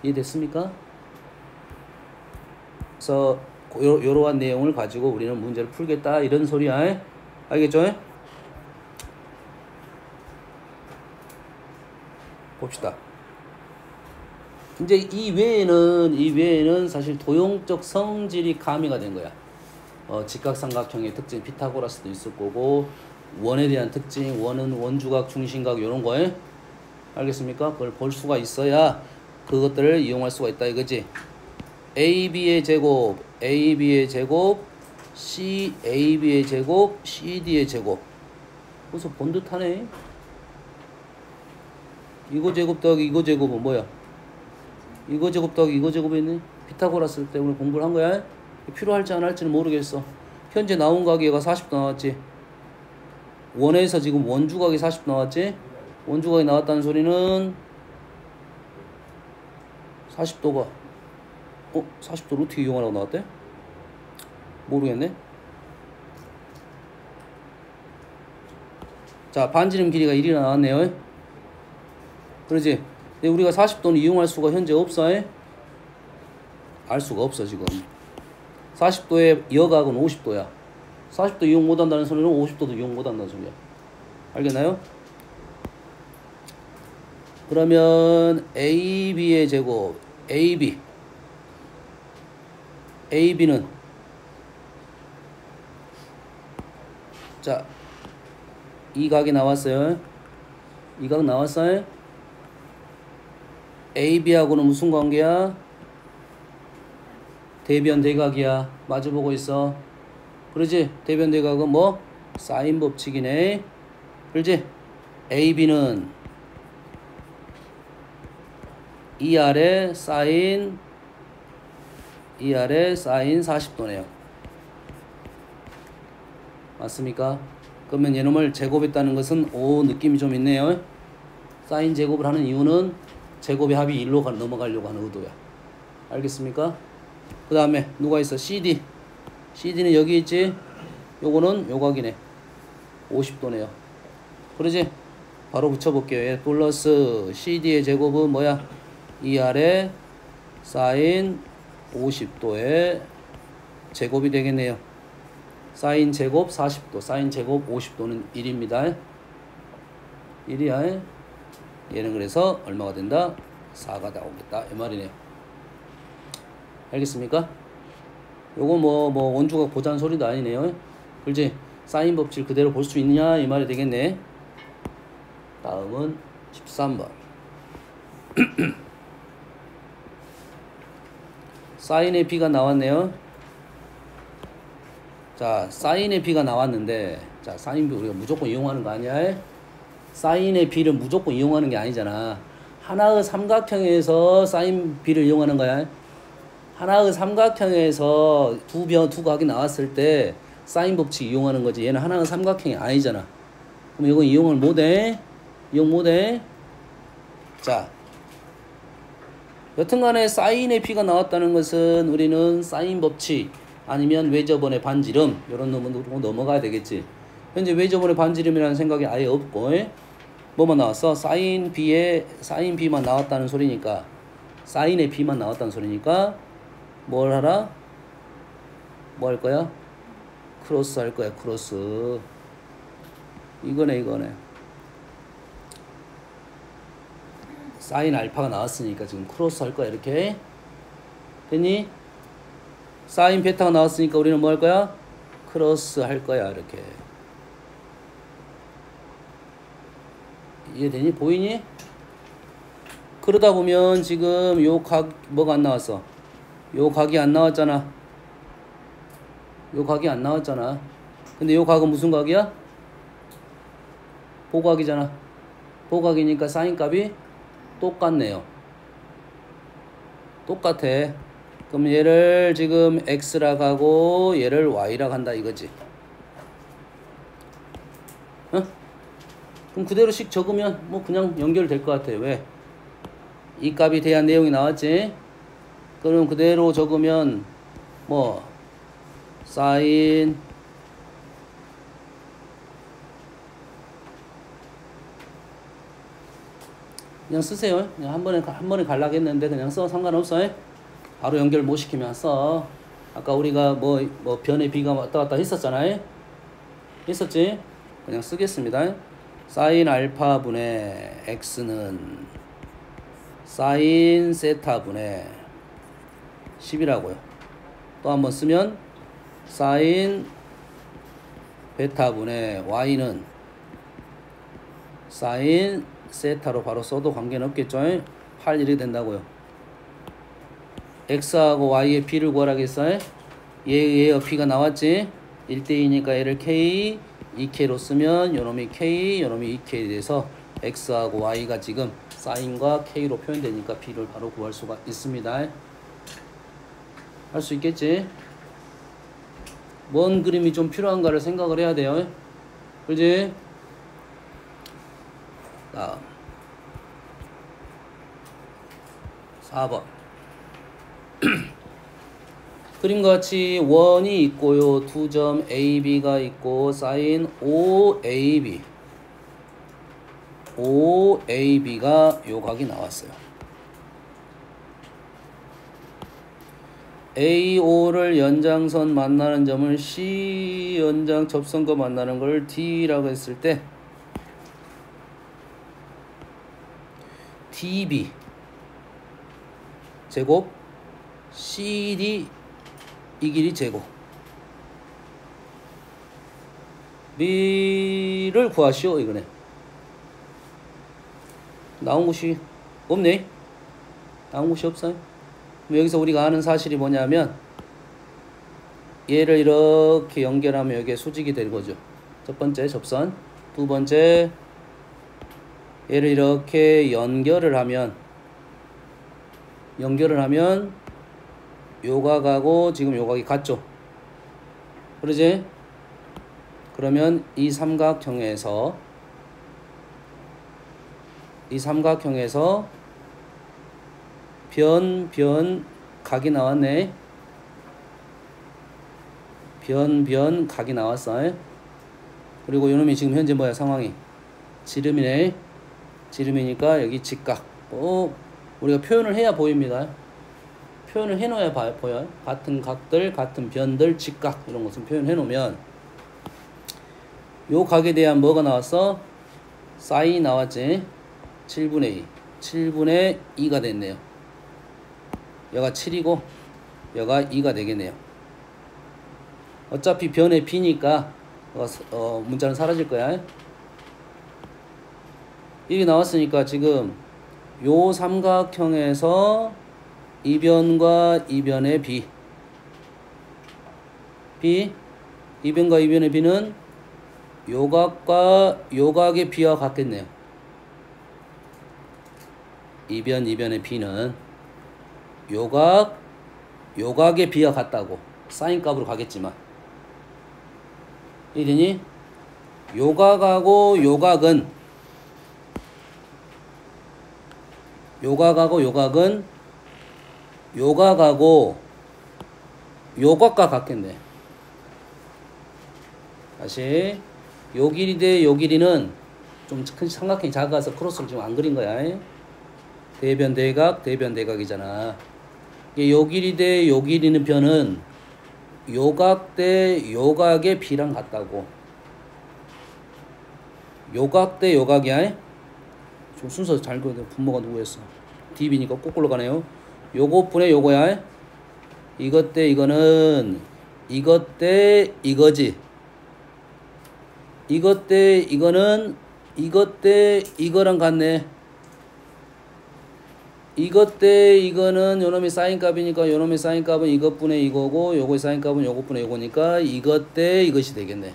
이해됐습니까? 그래서 요러한 내용을 가지고 우리는 문제를 풀겠다 이런 소리야. 알겠죠? 봅시다. 이제 이 외에는 사실 도형적 성질이 가미가 된 거야. 직각삼각형의 특징 피타고라스도 있을 거고, 원에 대한 특징, 원은 원주각, 중심각 이런 거에 알겠습니까? 그걸 볼 수가 있어야 그것들을 이용할 수가 있다 이거지. AB의 제곱, AB의 제곱, AB의 제곱, CD의 제곱. 벌써 본 듯하네. 이거 제곱 더하기 이거 제곱은 뭐야? 이거 제곱 더하기 이거 제곱이네. 피타고라스 때문에 공부를 한 거야. 필요할지 안 할지는 모르겠어. 현재 나온 가계가 40도 나왔지. 원에서 지금 원주각이 40도 나왔지. 원주각이 나왔다는 소리는 40도가 40도를 어떻게 이용하라고 나왔대? 모르겠네. 자, 반지름 길이가 1이나 나왔네요. 그러지? 근데 우리가 40도는 이용할 수가 현재 없어. 알 수가 없어 지금. 40도의 여각은 50도야. 40도 이용 못한다는 소리는 50도도 이용 못한다는 소리야. 알겠나요? 그러면 AB의 제곱, AB는 자, 이 각이 나왔어요. 이 각 나왔어요. AB하고는 무슨 관계야? 대변 대각이야. 마주보고 있어. 그러지? 대변 대각은 뭐? 사인 법칙이네. 그러지? AB는 이 아래 사인 40도네요. 맞습니까? 그러면 얘놈을 제곱했다는 것은 느낌이 좀 있네요. 사인 제곱을 하는 이유는 제곱의 합이 1로 넘어가려고 하는 의도야. 알겠습니까? 그 다음에 누가 있어? CD는 여기 있지? 요거는 요각이네. 50도네요. 그러지? 바로 붙여볼게요. 플러스 CD의 제곱은 뭐야? 이 아래 사인 50도의 제곱이 되겠네요. 사인 제곱 40도, 사인 제곱 50도는 1입니다. 1이야. 얘는 그래서 얼마가 된다? 4가 나오겠다. 이 말이네요. 알겠습니까? 요거 뭐 원주각 보자는 소리도 아니네요. 그렇지? 사인 법칙 그대로 볼 수 있느냐 이 말이 되겠네. 다음은 13번. 사인의 B가 나왔네요. 자, 사인의 B가 나왔는데, 자, 사인 B 우리가 무조건 이용하는 거 아니야? 사인의 B를 무조건 이용하는 게 아니잖아. 하나의 삼각형에서 사인 B를 이용하는 거야. 하나의 삼각형에서 두 각이 나왔을 때 사인 법칙 이용하는 거지. 얘는 하나의 삼각형이 아니잖아. 그럼 이건 이용을 못해? 이용 못해? 자, 여튼간에 사인의 B가 나왔다는 것은 우리는 사인 법칙 아니면 외접원의 반지름 이런 놈은 넘어가야 되겠지. 현재 외접원의 반지름이라는 생각이 아예 없고 뭐만 나왔어? 사인 B만 나왔다는 소리니까, 사인의 B만 나왔다는 소리니까 뭘 하라? 뭐 할 거야? 크로스 할 거야. 크로스. 이거네. 사인 알파가 나왔으니까 지금 크로스 할 거야. 이렇게 됐니? 사인 베타가 나왔으니까 우리는 뭐 할 거야? 크로스 할 거야. 이렇게. 이해되니? 보이니? 그러다 보면 지금 요 각 뭐가 안 나왔어? 요 각이 안 나왔잖아. 근데 요 각은 무슨 각이야? 보각이잖아. 보각이니까 사인 값이 똑같네요. 똑같아. 그럼 얘를 지금 x라 하고 얘를 y라 한다 이거지. 그럼 그대로씩 적으면 뭐 그냥 연결될 것 같아요. 왜? 이 값에 대한 내용이 나왔지? 그럼 그대로 적으면 뭐 사인 그냥 쓰세요. 그냥 한 번에 갈라겠는데 그냥 써. 상관없어. 바로 연결 못 시키면 써. 아까 우리가 뭐 변의 비가 왔다 갔다 했었잖아요. 했었지? 그냥 쓰겠습니다. 사인 알파 분의 x는 사인 세타 분의 10이라고요. 또 한번 쓰면 사인 베타 분의 y는 사인 세타로 바로 써도 관계는 없겠죠. 8 이렇게 된다고요. x하고 y의 b를 구하라겠어요. 얘의 b가 나왔지. 1대2니까 얘를 k, 2k로 쓰면 요놈이 k, 요놈이 2k 돼서 x하고 y가 지금 사인과 k로 표현되니까 b를 바로 구할 수가 있습니다. 할 수 있겠지? 뭔 그림이 좀 필요한가를 생각을 해야 돼요. 그지? 다음 4번 그림과 같이 원이 있고요. 2점 AB가 있고 사인 OAB OAB가 요 각이 나왔어요. AO를 연장선 만나는 점을 C 연장 접선과 만나는 걸 D라고 했을 때 DB 제곱 CD 이 길이 제곱 B를 구하시오 이거네. 나온 곳이 없네. 나온 곳이 없어요. 그럼 여기서 우리가 아는 사실이 뭐냐면 얘를 이렇게 연결하면 여기에 수직이 되는 거죠. 첫 번째 접선. 두 번째 얘를 이렇게 연결을 하면 요각하고 지금 요각이 같죠. 그러지? 그러면 이 삼각형에서 각이 나왔네. 각이 나왔어. 그리고 요놈이 지금 현재 뭐야 상황이 지름이네. 지름이니까 여기 직각. 우리가 표현을 해야 보입니다. 표현을 해놓아야 보여요. 같은 각들, 같은 변들, 직각 이런 것은 표현해 놓으면 요 각에 대한 뭐가 나왔어? 사인이 나왔지. 7분의 2가 됐네요. 여가 7이고 여가 2가 되겠네요. 어차피 변의 b니까 문자는 사라질 거야. 이게 나왔으니까 지금 요 삼각형에서 이 변과 이 변의 이 변과 이 변의 b는 요각과 요각의 b와 같겠네요. 이 변의 b는 요각의 b와 같다고 사인 값으로 가겠지만 이되니 요각하고 요각은 요각과 같겠네. 다시 요 길이 대 요 길이는 좀 큰 삼각형이 작아서 크로스를 지금 안 그린 거야. 대변 대각 대변 대각이잖아. 요 길이 대 요 길이는 변은 요각 대 요각의 b랑 같다고. 요각 대 요각이야. 좀 순서 잘 그려. 분모가 누구였어? DB니까 거꾸로 가네요. 요거 분의 요거야. 이것 대 이거는 이것 대 이거지. 이것 대 이거는 이것 대 이거랑 같네. 이것 대 이거는 요놈이 사인 값이니까 요놈의 사인 값은 이것분의 이거고 요거의 사인 값은 요것분의 요거니까 이것 대 이것이 되겠네.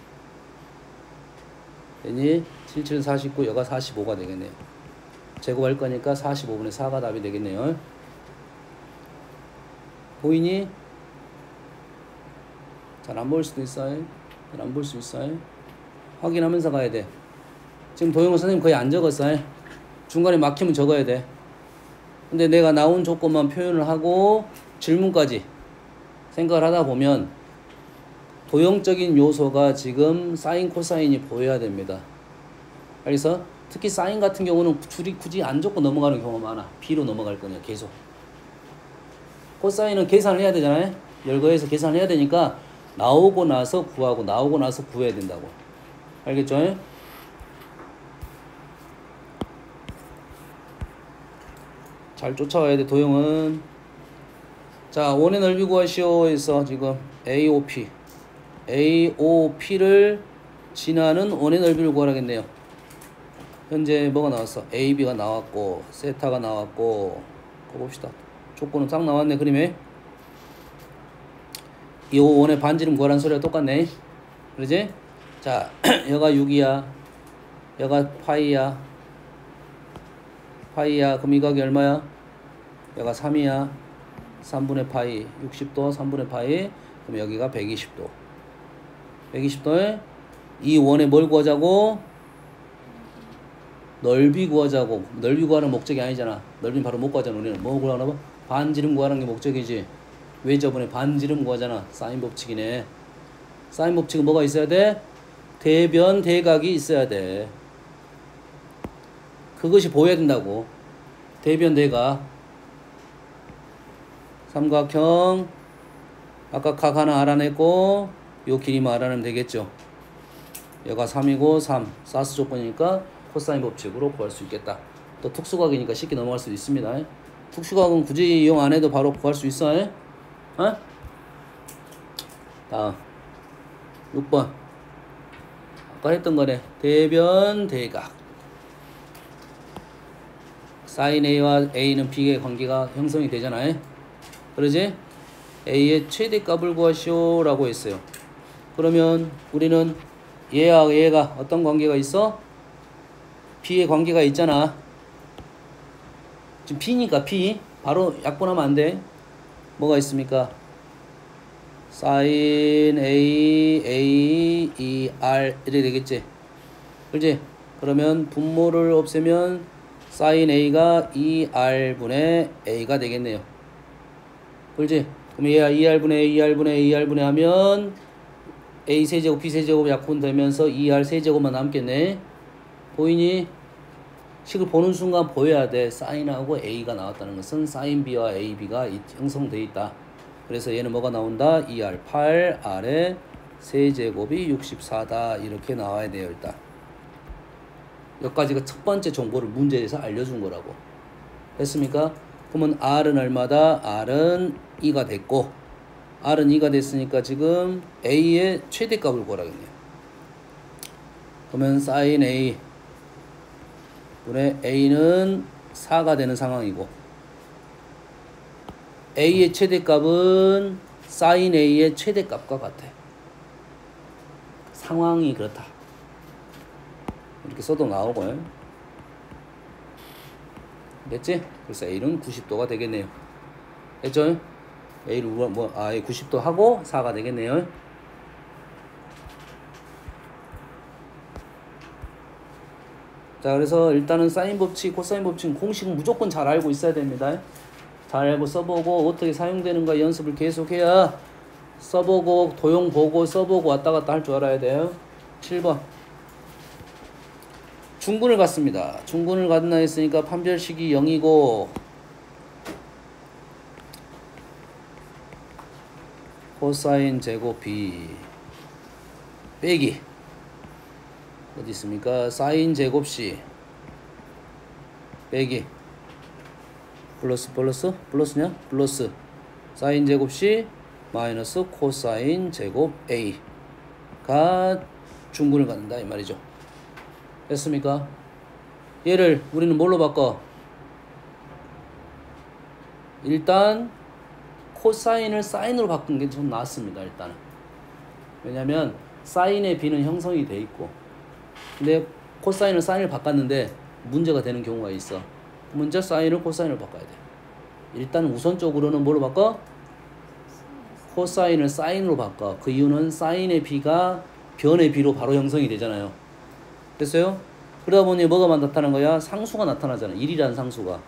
되니 77은 49, 여가 45가 되겠네요. 제곱할 거니까 45분의 4가 답이 되겠네요. 보이니? 잘 안 보일 수도 있어요. 잘 안 볼 수 있어요. 확인하면서 가야 돼. 지금 도영호 선생님 거의 안 적었어요. 중간에 막히면 적어야 돼. 근데 내가 나온 조건만 표현을 하고 질문까지 생각을 하다 보면 도형적인 요소가 지금 사인 코사인이 보여야 됩니다. 그래서 특히 사인 같은 경우는 줄이 굳이 안 적고 넘어가는 경우가 많아. B로 넘어갈 거냐 계속. 코사인은 계산을 해야 되잖아요. 열거해서 계산을 해야 되니까 나오고 나서 구하고 나오고 나서 구해야 된다고. 알겠죠? 잘 쫓아와야 돼. 도형은 자 원의 넓이 구하시오에서 지금 AOP를 지나는 원의 넓이를 구하라겠네요. 현재 뭐가 나왔어? AB가 나왔고 세타가 나왔고 그거 봅시다. 조건은 딱 나왔네. 그림에 이 원의 반지름 구하라는 소리가 똑같네. 그러지? 자 여가 6이야. 여가 파이야. 그럼 이 각이 얼마야? 여가 3이야. 3분의 파이 60도 3분의 파이. 그럼 여기가 120도. 120도에 이 원에 뭘 구하자고? 넓이 구하자고. 넓이 구하는 목적이 아니잖아. 넓이는 바로 못 구하잖아. 우리는 뭐 구하나 봐? 반지름 구하는 게 목적이지. 왜 저번에 반지름 구하잖아. 사인 법칙이네. 사인 법칙은 뭐가 있어야 돼? 대변 대각이 있어야 돼. 그것이 보여야 된다고. 대변 대각. 삼각형. 아까 각 하나 알아냈고 요 길이만 알아내면 되겠죠. 여가 3이고 3. 사스 조건이니까 코사인 법칙으로 구할 수 있겠다. 또 특수각이니까 쉽게 넘어갈 수 있습니다. 특수각은 굳이 이용 안 해도 바로 구할 수 있어. 어? 다음 6번 아까 했던 거네. 대변 대각. 사인 A와 A는 B의 관계가 형성이 되잖아요. 그러지? A의 최대값을 구하시오 라고 했어요. 그러면 우리는 얘와 얘가 어떤 관계가 있어? B의 관계가 있잖아. 지금 B니까 B 바로 약분하면 안 돼. 뭐가 있습니까? sin A, A, E, R 이렇게 되겠지. 그렇지? 그러면 분모를 없애면 sin A가 2R분의 A가 되겠네요. 그렇지? 그럼 얘가 2R분의 A, 2R분의 A, 2R분의 하면 A 세제곱, B 세제곱 약분되면서 2R 세제곱만 남겠네. 보이니? 식을 보는 순간 보여야 돼. 사인하고 A가 나왔다는 것은 사인 B와 AB가 형성되어 있다. 그래서 얘는 뭐가 나온다? 2R 8R의 세제곱이 64다. 이렇게 나와야 돼요. 일단 여기까지가 첫 번째 정보를 문제에서 알려준 거라고. 됐습니까? 그러면 R은 얼마다? R은 2가 됐고 R은 2가 됐으니까 지금 A의 최대값을 구하라겠네요. 그러면 sin A 분의 A는 4가 되는 상황이고 A의 최대값은 sin A의 최대값과 같아. 상황이 그렇다. 이렇게 써도 나오고요. 됐지? 그래서 A는 90도가 되겠네요. 됐죠? A를 90도 하고 4가 되겠네요. 자, 그래서 일단은 사인 법칙, 코사인 법칙 공식은 무조건 잘 알고 있어야 됩니다. 잘 알고 써보고 어떻게 사용되는가 연습을 계속해야 써보고 도형 보고 써보고 왔다 갔다 할 줄 알아야 돼요. 7번 중분을 갖습니다. 중분을 갖나 했으니까 판별식이 0이고 코사인 제곱 B 빼기 어디 있습니까? 사인 제곱 C 빼기 플러스냐? 플러스 사인 제곱 C 마이너스 코사인 제곱 A가 중분을 갖는다 이 말이죠. 됐습니까? 얘를 우리는 뭘로 바꿔? 일단 코사인을 사인으로 바꾼 게 좀 낫습니다. 일단은 왜냐면 사인의 B는 형성이 돼 있고 근데 코사인을 사인을 바꿨는데 문제가 되는 경우가 있어. 문제 사인을 코사인을 바꿔야 돼. 일단 우선적으로는 뭐로 바꿔? 코사인을 사인으로 바꿔. 그 이유는 사인의 B가 변의 B로 바로 형성이 되잖아요. 됐어요? 그러다 보니 뭐가 나타난 거야? 상수가 나타나잖아. 1이라는 상수가.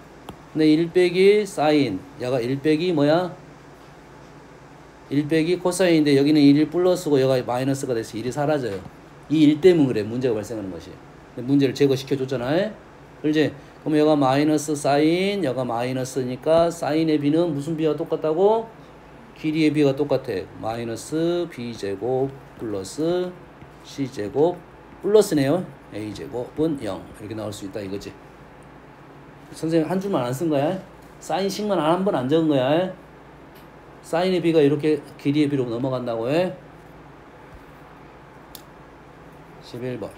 근데 1 빼기 사인 얘가 1 빼기 뭐야? 1 빼기 코사인인데 여기는 1이 플러스고 여기가 마이너스가 돼서 1이 사라져요. 이 1 때문에 그래 문제가 발생하는 것이. 문제를 제거시켜 줬잖아. 그렇지? 그럼 여가 마이너스 사인, 여가 마이너스니까 사인의 b는 무슨 b와 똑같다고? 길이의 b가 똑같아. 마이너스 b제곱 플러스 c제곱 플러스네요. a제곱은 0 이렇게 나올 수 있다 이거지. 선생님 한 줄만 안 쓴 거야. 사인식만 한 번 안 적은 거야. 사인의 b가 이렇게 길이의 b로 넘어간다고 해. 11번.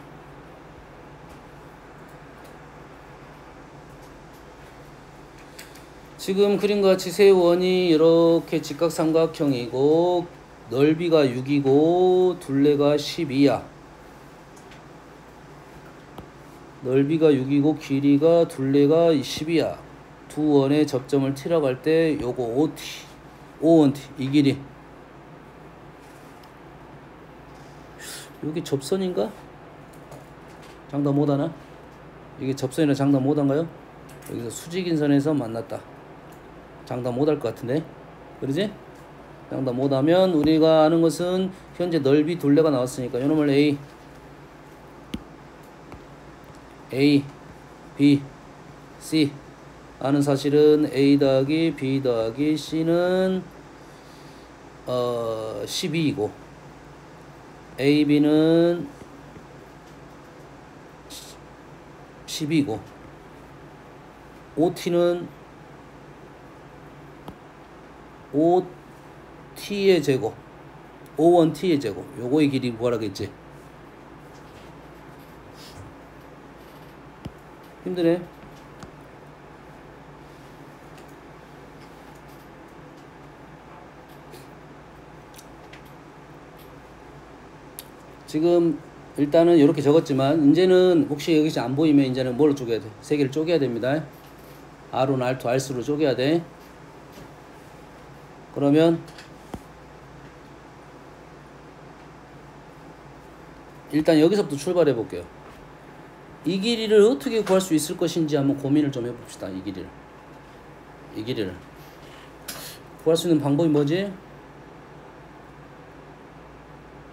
지금 그림과 같이 세 원이 이렇게 직각삼각형이고 넓이가 6이고 둘레가 12야. 넓이가 6이고 길이가 둘레가 10이야. 두 원의 접점을 T라고 할 때 요거 5T, 5원T 이 길이. 여기 접선인가? 장담 못하나? 이게 접선이나 장담 못한가요? 여기서 수직인 선에서 만났다. 장담 못할 것 같은데, 그러지? 장담 못하면 우리가 아는 것은 현재 넓이 둘레가 나왔으니까 요놈을 A, B, C 아는 사실은 A 더하기 B 더하기 C는 12이고 A, B는 10이고 OT는 5T의 제곱 5원T의 제곱 요거의 길이 구하라겠지. 힘드네. 지금 일단은 이렇게 적었지만 이제는 혹시 여기서 안 보이면 이제는 뭘로 쪼개야 돼? 세 개를 쪼개야 됩니다. R1, R2, R3로 쪼개야 돼. 그러면 일단 여기서부터 출발해 볼게요. 이 길이를 어떻게 구할 수 있을 것인지 한번 고민을 좀 해봅시다. 이 길이를 구할 수 있는 방법이 뭐지?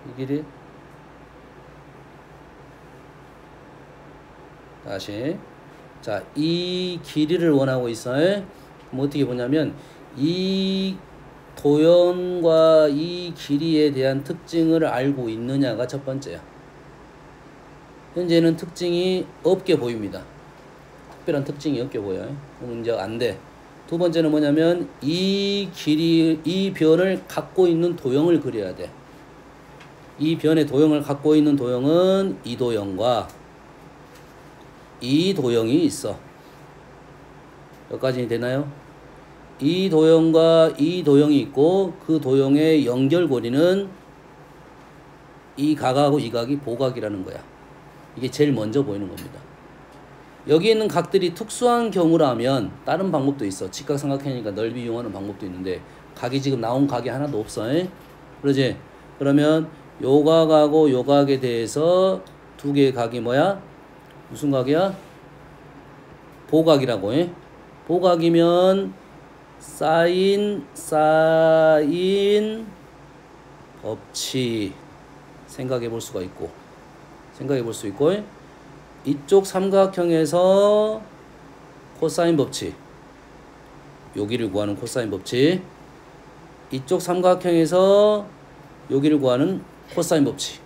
이 길이 다시 자, 이 길이를 원하고 있어요. 그럼 어떻게 보냐면 이 도형과 이 길이에 대한 특징을 알고 있느냐가 첫 번째야. 현재는 특징이 없게 보입니다. 특별한 특징이 없게 보여요. 그럼 이제 안 돼. 두 번째는 뭐냐면 이 길이, 이 변을 갖고 있는 도형을 그려야 돼. 이 변의 도형을 갖고 있는 도형은 이 도형과 이 도형이 있어. 여기까지 되나요? 이 도형과 이 도형이 있고 그 도형의 연결고리는 이 각하고 이 각이 보각이라는 거야. 이게 제일 먼저 보이는 겁니다. 여기 있는 각들이 특수한 경우라면 다른 방법도 있어. 직각삼각형이니까 넓이 이용하는 방법도 있는데 각이 지금 나온 각이 하나도 없어. 그러지? 그러면 요 각하고 요 각에 대해서 두 개의 각이 뭐야? 무슨 각이야? 보각이라고 해. 보각이면 사인 법칙 생각해 볼 수가 있고 이쪽 삼각형에서 코사인 법칙 여기를 구하는 코사인 법칙 이쪽 삼각형에서 여기를 구하는 코사인 법칙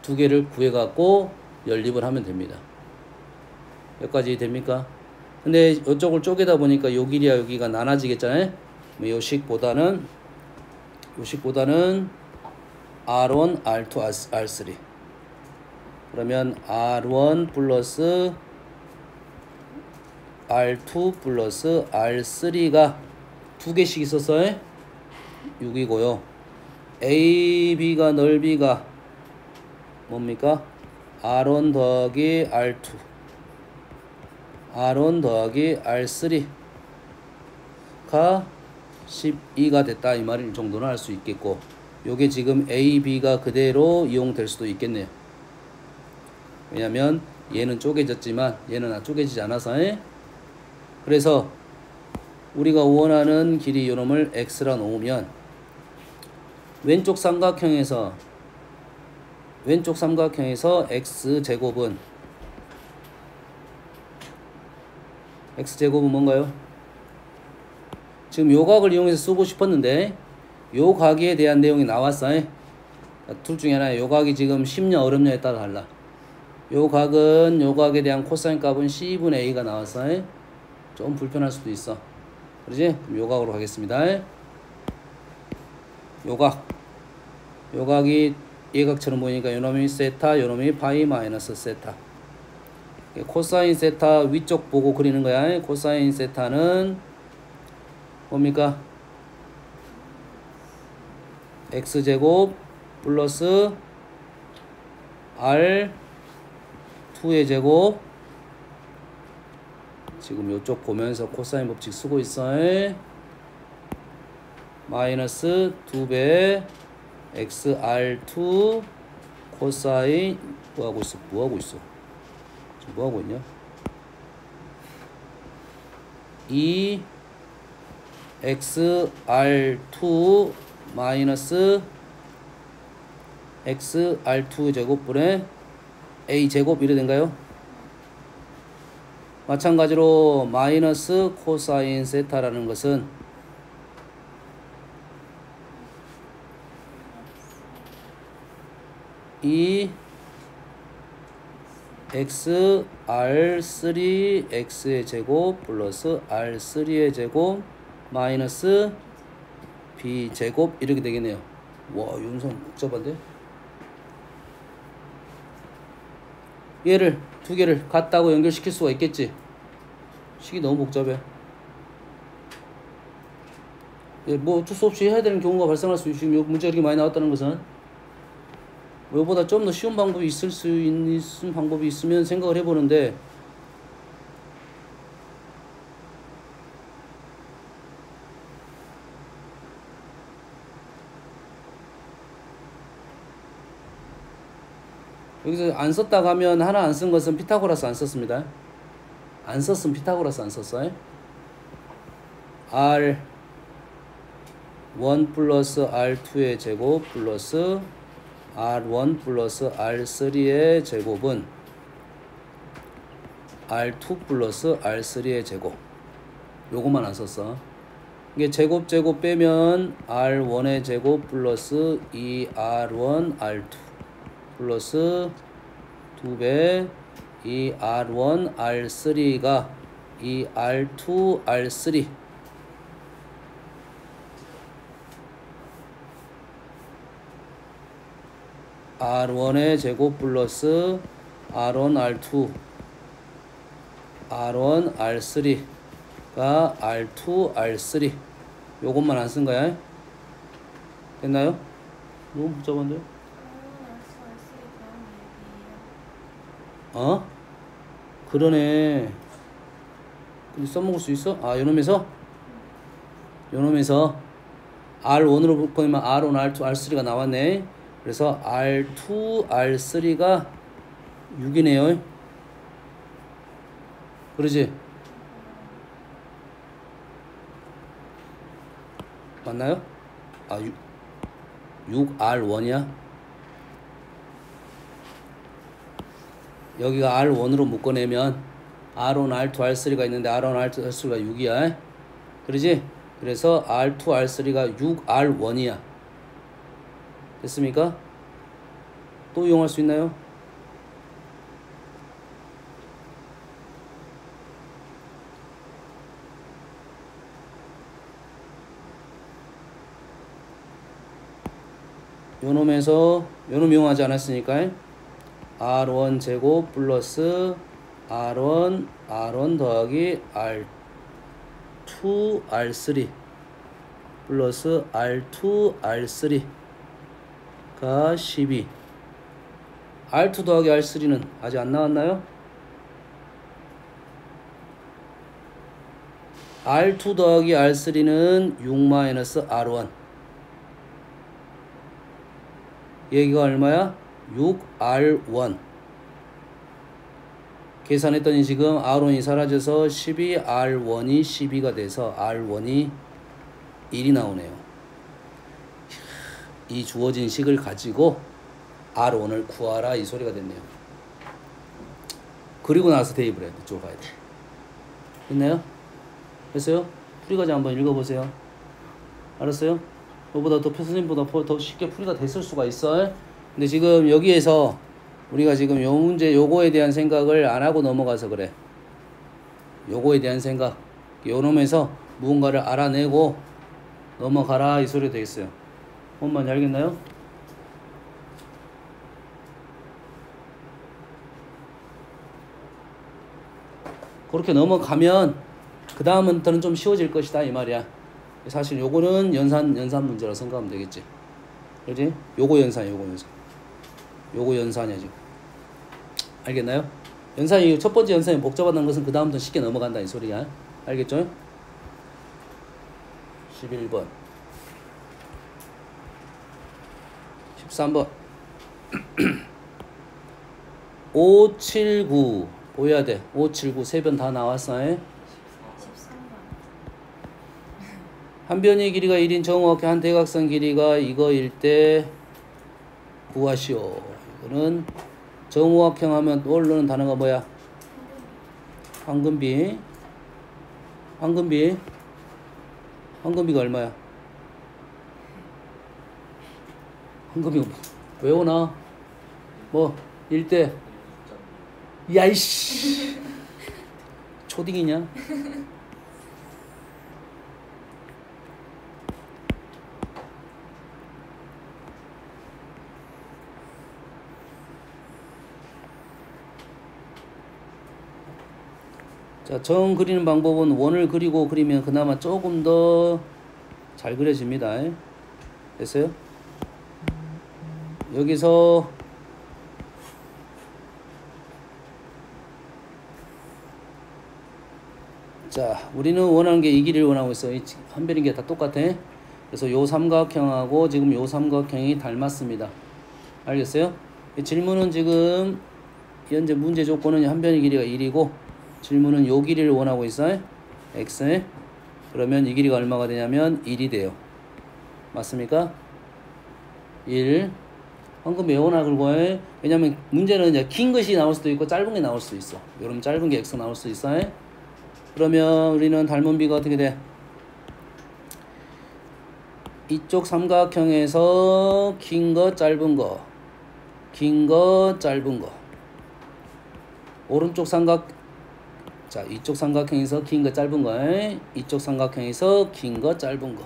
두 개를 구해 갖고 연립을 하면 됩니다. 여기까지 됩니까? 근데 이쪽을 쪼개다 보니까 요 길이와 여기가 나눠지겠잖아요. 요식보다는 R1, R2, R3 그러면 R1 플러스 R2 플러스 R3가 두 개씩 있었어요. 6이고요. A, B가 넓이가 뭡니까? R1 더하기 R2 R1 더하기 R3가 12가 됐다 이 말일 정도는 알 수 있겠고 요게 지금 A, B가 그대로 이용될 수도 있겠네요. 왜냐면 얘는 쪼개졌지만 얘는 쪼개지지 않아서 그래서 우리가 원하는 길이 요놈을 X라 놓으면 왼쪽 삼각형에서 X제곱은 x제곱은 뭔가요? 지금 요 각을 이용해서 쓰고 싶었는데 요 각에 대한 내용이 나왔어요. 둘 중에 하나에 요 각이 지금 쉽냐 어렵냐에 따라 달라. 요 각은 요 각에 대한 코사인 값은 C분의 A가 나왔어요. 좀 불편할 수도 있어. 그러지? 그럼 요 각으로 가겠습니다. 요 각이 예각처럼 보이니까 요놈이 세타, 요놈이 파이 마이너스 세타. 코사인 세타 위쪽 보고 그리는 거야. 코사인 세타는 뭡니까? x제곱 플러스 r2의 제곱. 지금 요쪽 보면서 코사인 법칙 쓰고 있어. 마이너스 2배 xr2 코사인 뭐하고 있어? 지금 뭐하고 있냐? 2 xr2 마이너스 xr2 제곱분의 a 제곱 이래 된가요? 마찬가지로 마이너스 코사인 세타라는 것은 이 xr3x의 제곱 플러스 r3의 제곱 마이너스 b 제곱 이렇게 되겠네요. 와, 윤성 복잡한데? 얘를 두 개를 같다고 연결시킬 수가 있겠지? 식이 너무 복잡해. 뭐 어쩔 수 없이 해야 되는 경우가 발생할 수 있고, 지금 요 문제가 이렇게 많이 나왔다는 것은 이거보다 좀 더 쉬운 방법이 있을 수 있는 방법이 있으면 생각을 해보는데, 여기서 안 썼다 가면 하나 안 쓴 것은 피타고라스 안 썼습니다. 안 썼으면 피타고라스 안 썼어요. R1 플러스 R2의 제곱 플러스 R1 플러스 R3의 제곱은 R2 플러스 R3의 제곱. 요것만 안 썼어. 이게 제곱 빼면 R1의 제곱 플러스 2R1 R2 플러스 2배 2R1 R3가 2R2 R3 R1의 제곱 플러스 R1 R2 R1 R3가 R2 R3 요것만 안 쓴 거야. 됐나요? 너무 복잡한데요? 그러네. 근데 써먹을 수 있어? 요놈에서 R1으로 보면 R1, R2, R3가 나왔네. 그래서 R2, R3가 6이네요. 그러지? 맞나요? 6R1이야? 여기가 R1으로 묶어내면 R1, R2, R3가 있는데 R1, R2, R3가 6이야. 그러지? 그래서 R2, R3가 6R1이야. 됐습니까? 또 이용할 수 있나요? 요놈에서 요놈 이용하지 않았으니까 R1 제곱 플러스 R1 더하기 R2 R3 플러스 R2 R3가 12. R2 더하기 R3는 아직 안 나왔나요? R2 더하기 R3는 6-R1. 얘기가 얼마야? 6R1. 계산했더니 지금 R1이 사라져서 12R1이 12가 돼서 R1이 1이 나오네요. 이 주어진 식을 가지고 R1을 구하라 이 소리가 됐네요. 그리고 나서 대입을 해야 돼. 이쪽으로 가야 돼. 됐나요? 됐어요? 풀이과제 한번 읽어보세요. 알았어요? 너보다 더 선생님보다 더 쉽게 풀이가 됐을 수가 있어. 근데 지금 여기에서 우리가 지금 요 문제 요거에 대한 생각을 안 하고 넘어가서 그래. 요거에 대한 생각 요 놈에서 무언가를 알아내고 넘어가라 이 소리 되겠어요. 뭔 말인지 알겠나요? 그렇게 넘어가면 그 다음부터는 좀 쉬워질 것이다 이 말이야. 사실 요거는 연산 문제라 생각하면 되겠지. 그렇지? 요거 연산이야. 지금. 알겠나요? 연산이 첫 번째 연산이 복잡하다는 것은 그 다음부터 쉽게 넘어간다 이 소리야. 알겠죠? 11번 13번 579 보여야 돼. 579 세 변 다 나왔어. 13번. 한 변의 길이가 1인 정옥형 한 대각선 길이가 이거일 때 구하시오. 이거는 정옥형 하면 떠오르는 단어가 뭐야? 황금비. 황금비가 얼마야? 황금비가 왜 오나? 뭐 1대 야이씨 초딩이냐? 자, 정 그리는 방법은 원을 그리고 그리면 그나마 조금 더 잘 그려집니다. 됐어요? 여기서 자, 우리는 원하는 게 이 길이를 원하고 있어. 한 변인 게 다 똑같아. 그래서 요 삼각형하고 지금 요 삼각형이 닮았습니다. 알겠어요? 이 질문은 지금 현재 문제 조건은 한 변의 길이가 1이고 질문은 요 길이를 원하고 있어. x. 그러면 이 길이가 얼마가 되냐면 1이 돼요. 맞습니까? 1. 방금 외워놔 그리고 왜냐면 문제는 이제 긴 것이 나올 수도 있고 짧은 게 나올 수도 있어. 여러분 짧은 게 x 나올 수 있어. 그러면 우리는 닮은 비가 어떻게 돼? 이쪽 삼각형에서 긴 거 짧은 거 오른쪽 자, 이쪽 삼각형에서 긴 거 짧은 거 이쪽 삼각형에서 긴 거 짧은 거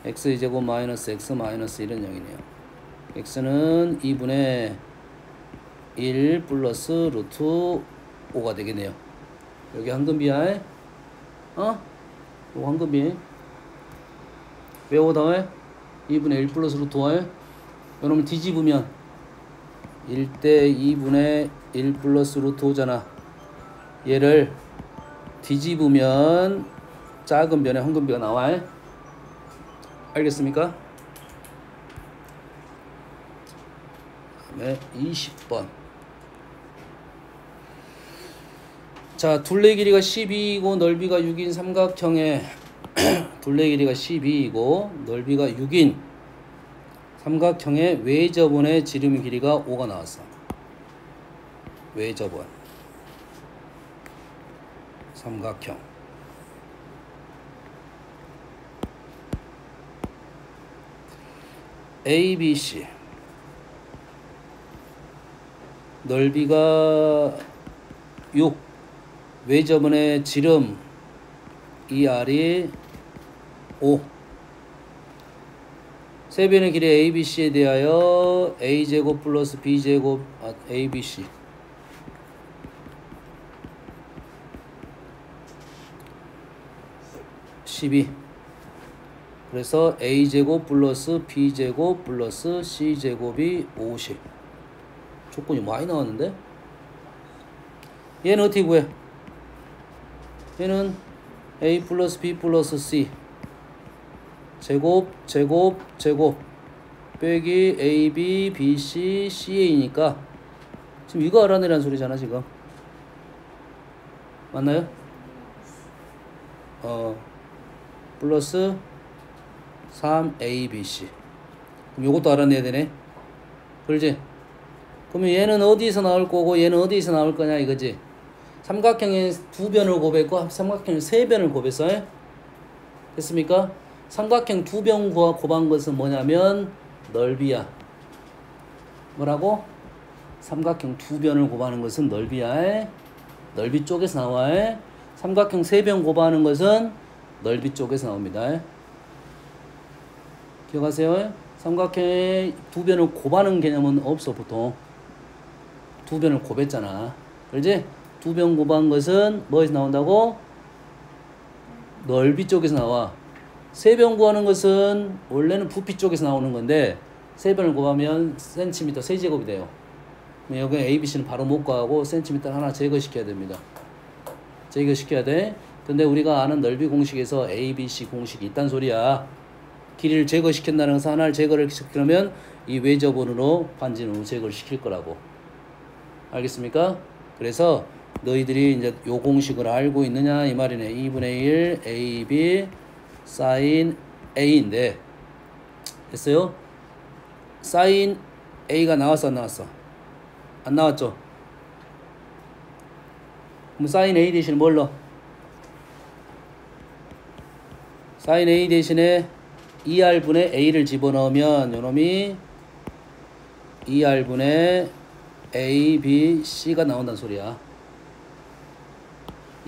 x제곱 마이너스 x 마이너스 1은 0이네요. x는 2분의 1 플러스 루트 5가 되겠네요. 여기 황금비야. 요거 황금비. 외워다 2분의 1 플러스 루트 5. 여러분 뒤집으면 1대 2분의 1 플러스 루트 5잖아. 얘를 뒤집으면 작은 변의 황금비가 나와. 알겠습니까? 다음에 20번. 자, 둘레 길이가 12이고 넓이가 6인 삼각형에 둘레 길이가 12이고 넓이가 6인 삼각형의 외접원의 지름 길이가 5가 나왔어. 외접원 삼각형 ABC 넓이가 6 외접원의 지름 ER이 5 세 변의 길이 ABC에 대하여 A제곱 플러스 B제곱 ABC 12 그래서 A제곱 플러스 B제곱 플러스 C제곱이 50 조건이 많이 나왔는데 얘는 어떻게 구해? 얘는 A 플러스 B 플러스 C 제곱 빼기 AB, BC, CA니까 지금 이거 알아내라는 소리잖아 지금. 맞나요? 플러스 3ABC 그럼 요것도 알아내야 되네. 그렇지? 그러면 얘는 어디서 나올 거고 얘는 어디서 나올 거냐 이거지. 삼각형의 두 변을 곱했고 삼각형의 세 변을 곱했어. 됐습니까? 삼각형 두 변 곱한 것은 뭐냐면 넓이야. 뭐라고? 삼각형 두 변을 곱하는 것은 넓이야. 넓이 쪽에서 나와. 삼각형 세 변 곱하는 것은 넓이 쪽에서 나옵니다. 기억하세요? 삼각형의 두 변을 곱하는 개념은 없어. 보통 두 변을 곱했잖아. 그렇지? 두 변 곱한 것은 뭐에서 나온다고? 넓이 쪽에서 나와. 세 변 구하는 것은 원래는 부피 쪽에서 나오는 건데 세 변을 곱하면 센티미터 세제곱이 돼요. 여기 ABC는 바로 못 구하고 센티미터 하나 제거시켜야 됩니다. 제거시켜야 돼. 근데 우리가 아는 넓이 공식에서 ABC 공식이 있단 소리야. 길이를 제거시킨다는 것은 하나를 제거를 시키려면 이 외접원으로 반진으로 제거를 시킬 거라고. 알겠습니까? 그래서 너희들이 이제 요 공식을 알고 있느냐 이 말이네. 2분의 1 AB sin A인데 됐어요? sin A가 나왔어 안 나왔어? 안 나왔죠? 그럼 sin A 대신에 뭘 넣어? sin A 대신에 2R분의 A를 집어넣으면 요놈이 2R분의 A, B, C가 나온다는 소리야.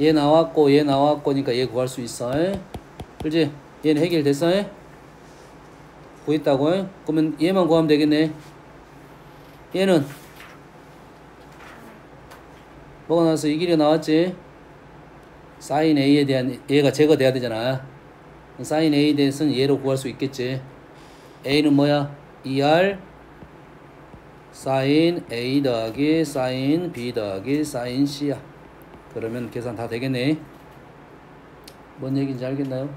얘 나왔고니까 얘 구할 수 있어. 그렇지? 얘는 해결됐어? 구했다고? 그러면 얘만 구하면 되겠네. 얘는 뭐가 나왔어? 이 길이 나왔지? sin A에 대한 얘가 제거돼야 되잖아. sin A에 대해서는 얘로 구할 수 있겠지. A는 뭐야? 2R sin A 더하기 sin B 더하기 sin C야. 그러면 계산 다 되겠네. 뭔 얘기인지 알겠나요?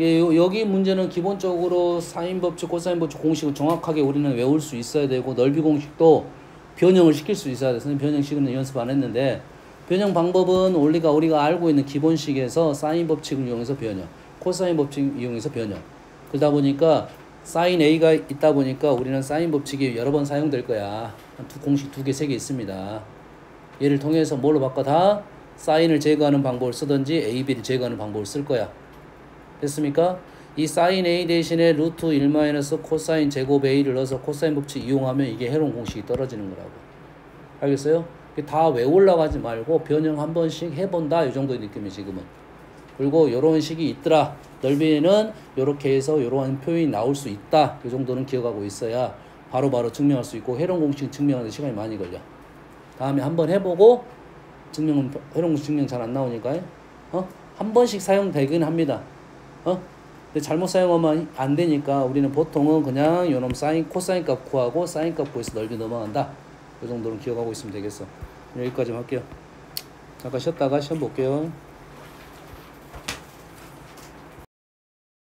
여기 문제는 기본적으로 사인 법칙, 코사인 법칙 공식을 정확하게 우리는 외울 수 있어야 되고 넓이 공식도 변형을 시킬 수 있어야 돼. 선생님 변형식은 연습 안 했는데 변형 방법은 우리가 알고 있는 기본식에서 사인 법칙을 이용해서 변형, 코사인 법칙 이용해서 변형. 그러다 보니까 사인 A가 있다 보니까 우리는 사인 법칙이 여러 번 사용될 거야. 공식 2개, 3개 있습니다. 얘를 통해서 뭘로 바꿔? 다 사인을 제거하는 방법을 쓰든지 A, B를 제거하는 방법을 쓸 거야. 됐습니까? 이 사인 A 대신에 루트 1 코사인 제곱 A를 넣어서 코사인 법칙 이용하면 이게 해로운 공식이 떨어지는 거라고. 알겠어요? 다 외우려고 하지 말고 변형 한 번씩 해본다. 이 정도의 느낌이 지금은. 그리고 요런 식이 있더라. 넓이는 요렇게 해서 요런 표현이 나올 수 있다. 이 정도는 기억하고 있어야 바로바로 증명할 수 있고 해로운 공식 증명하는데 시간이 많이 걸려. 다음에 한번 해보고 해로운 공식 증명 잘 안 나오니까 한 번씩 사용되긴 합니다. 근데 잘못 사용하면 안 되니까 우리는 보통은 그냥 요놈 사인, 코사인 값 구하고 사인 값 구해서 넓이 넘어간다. 이 정도는 기억하고 있으면 되겠어. 여기까지 할게요. 잠깐 쉬었다가 시험 볼게요.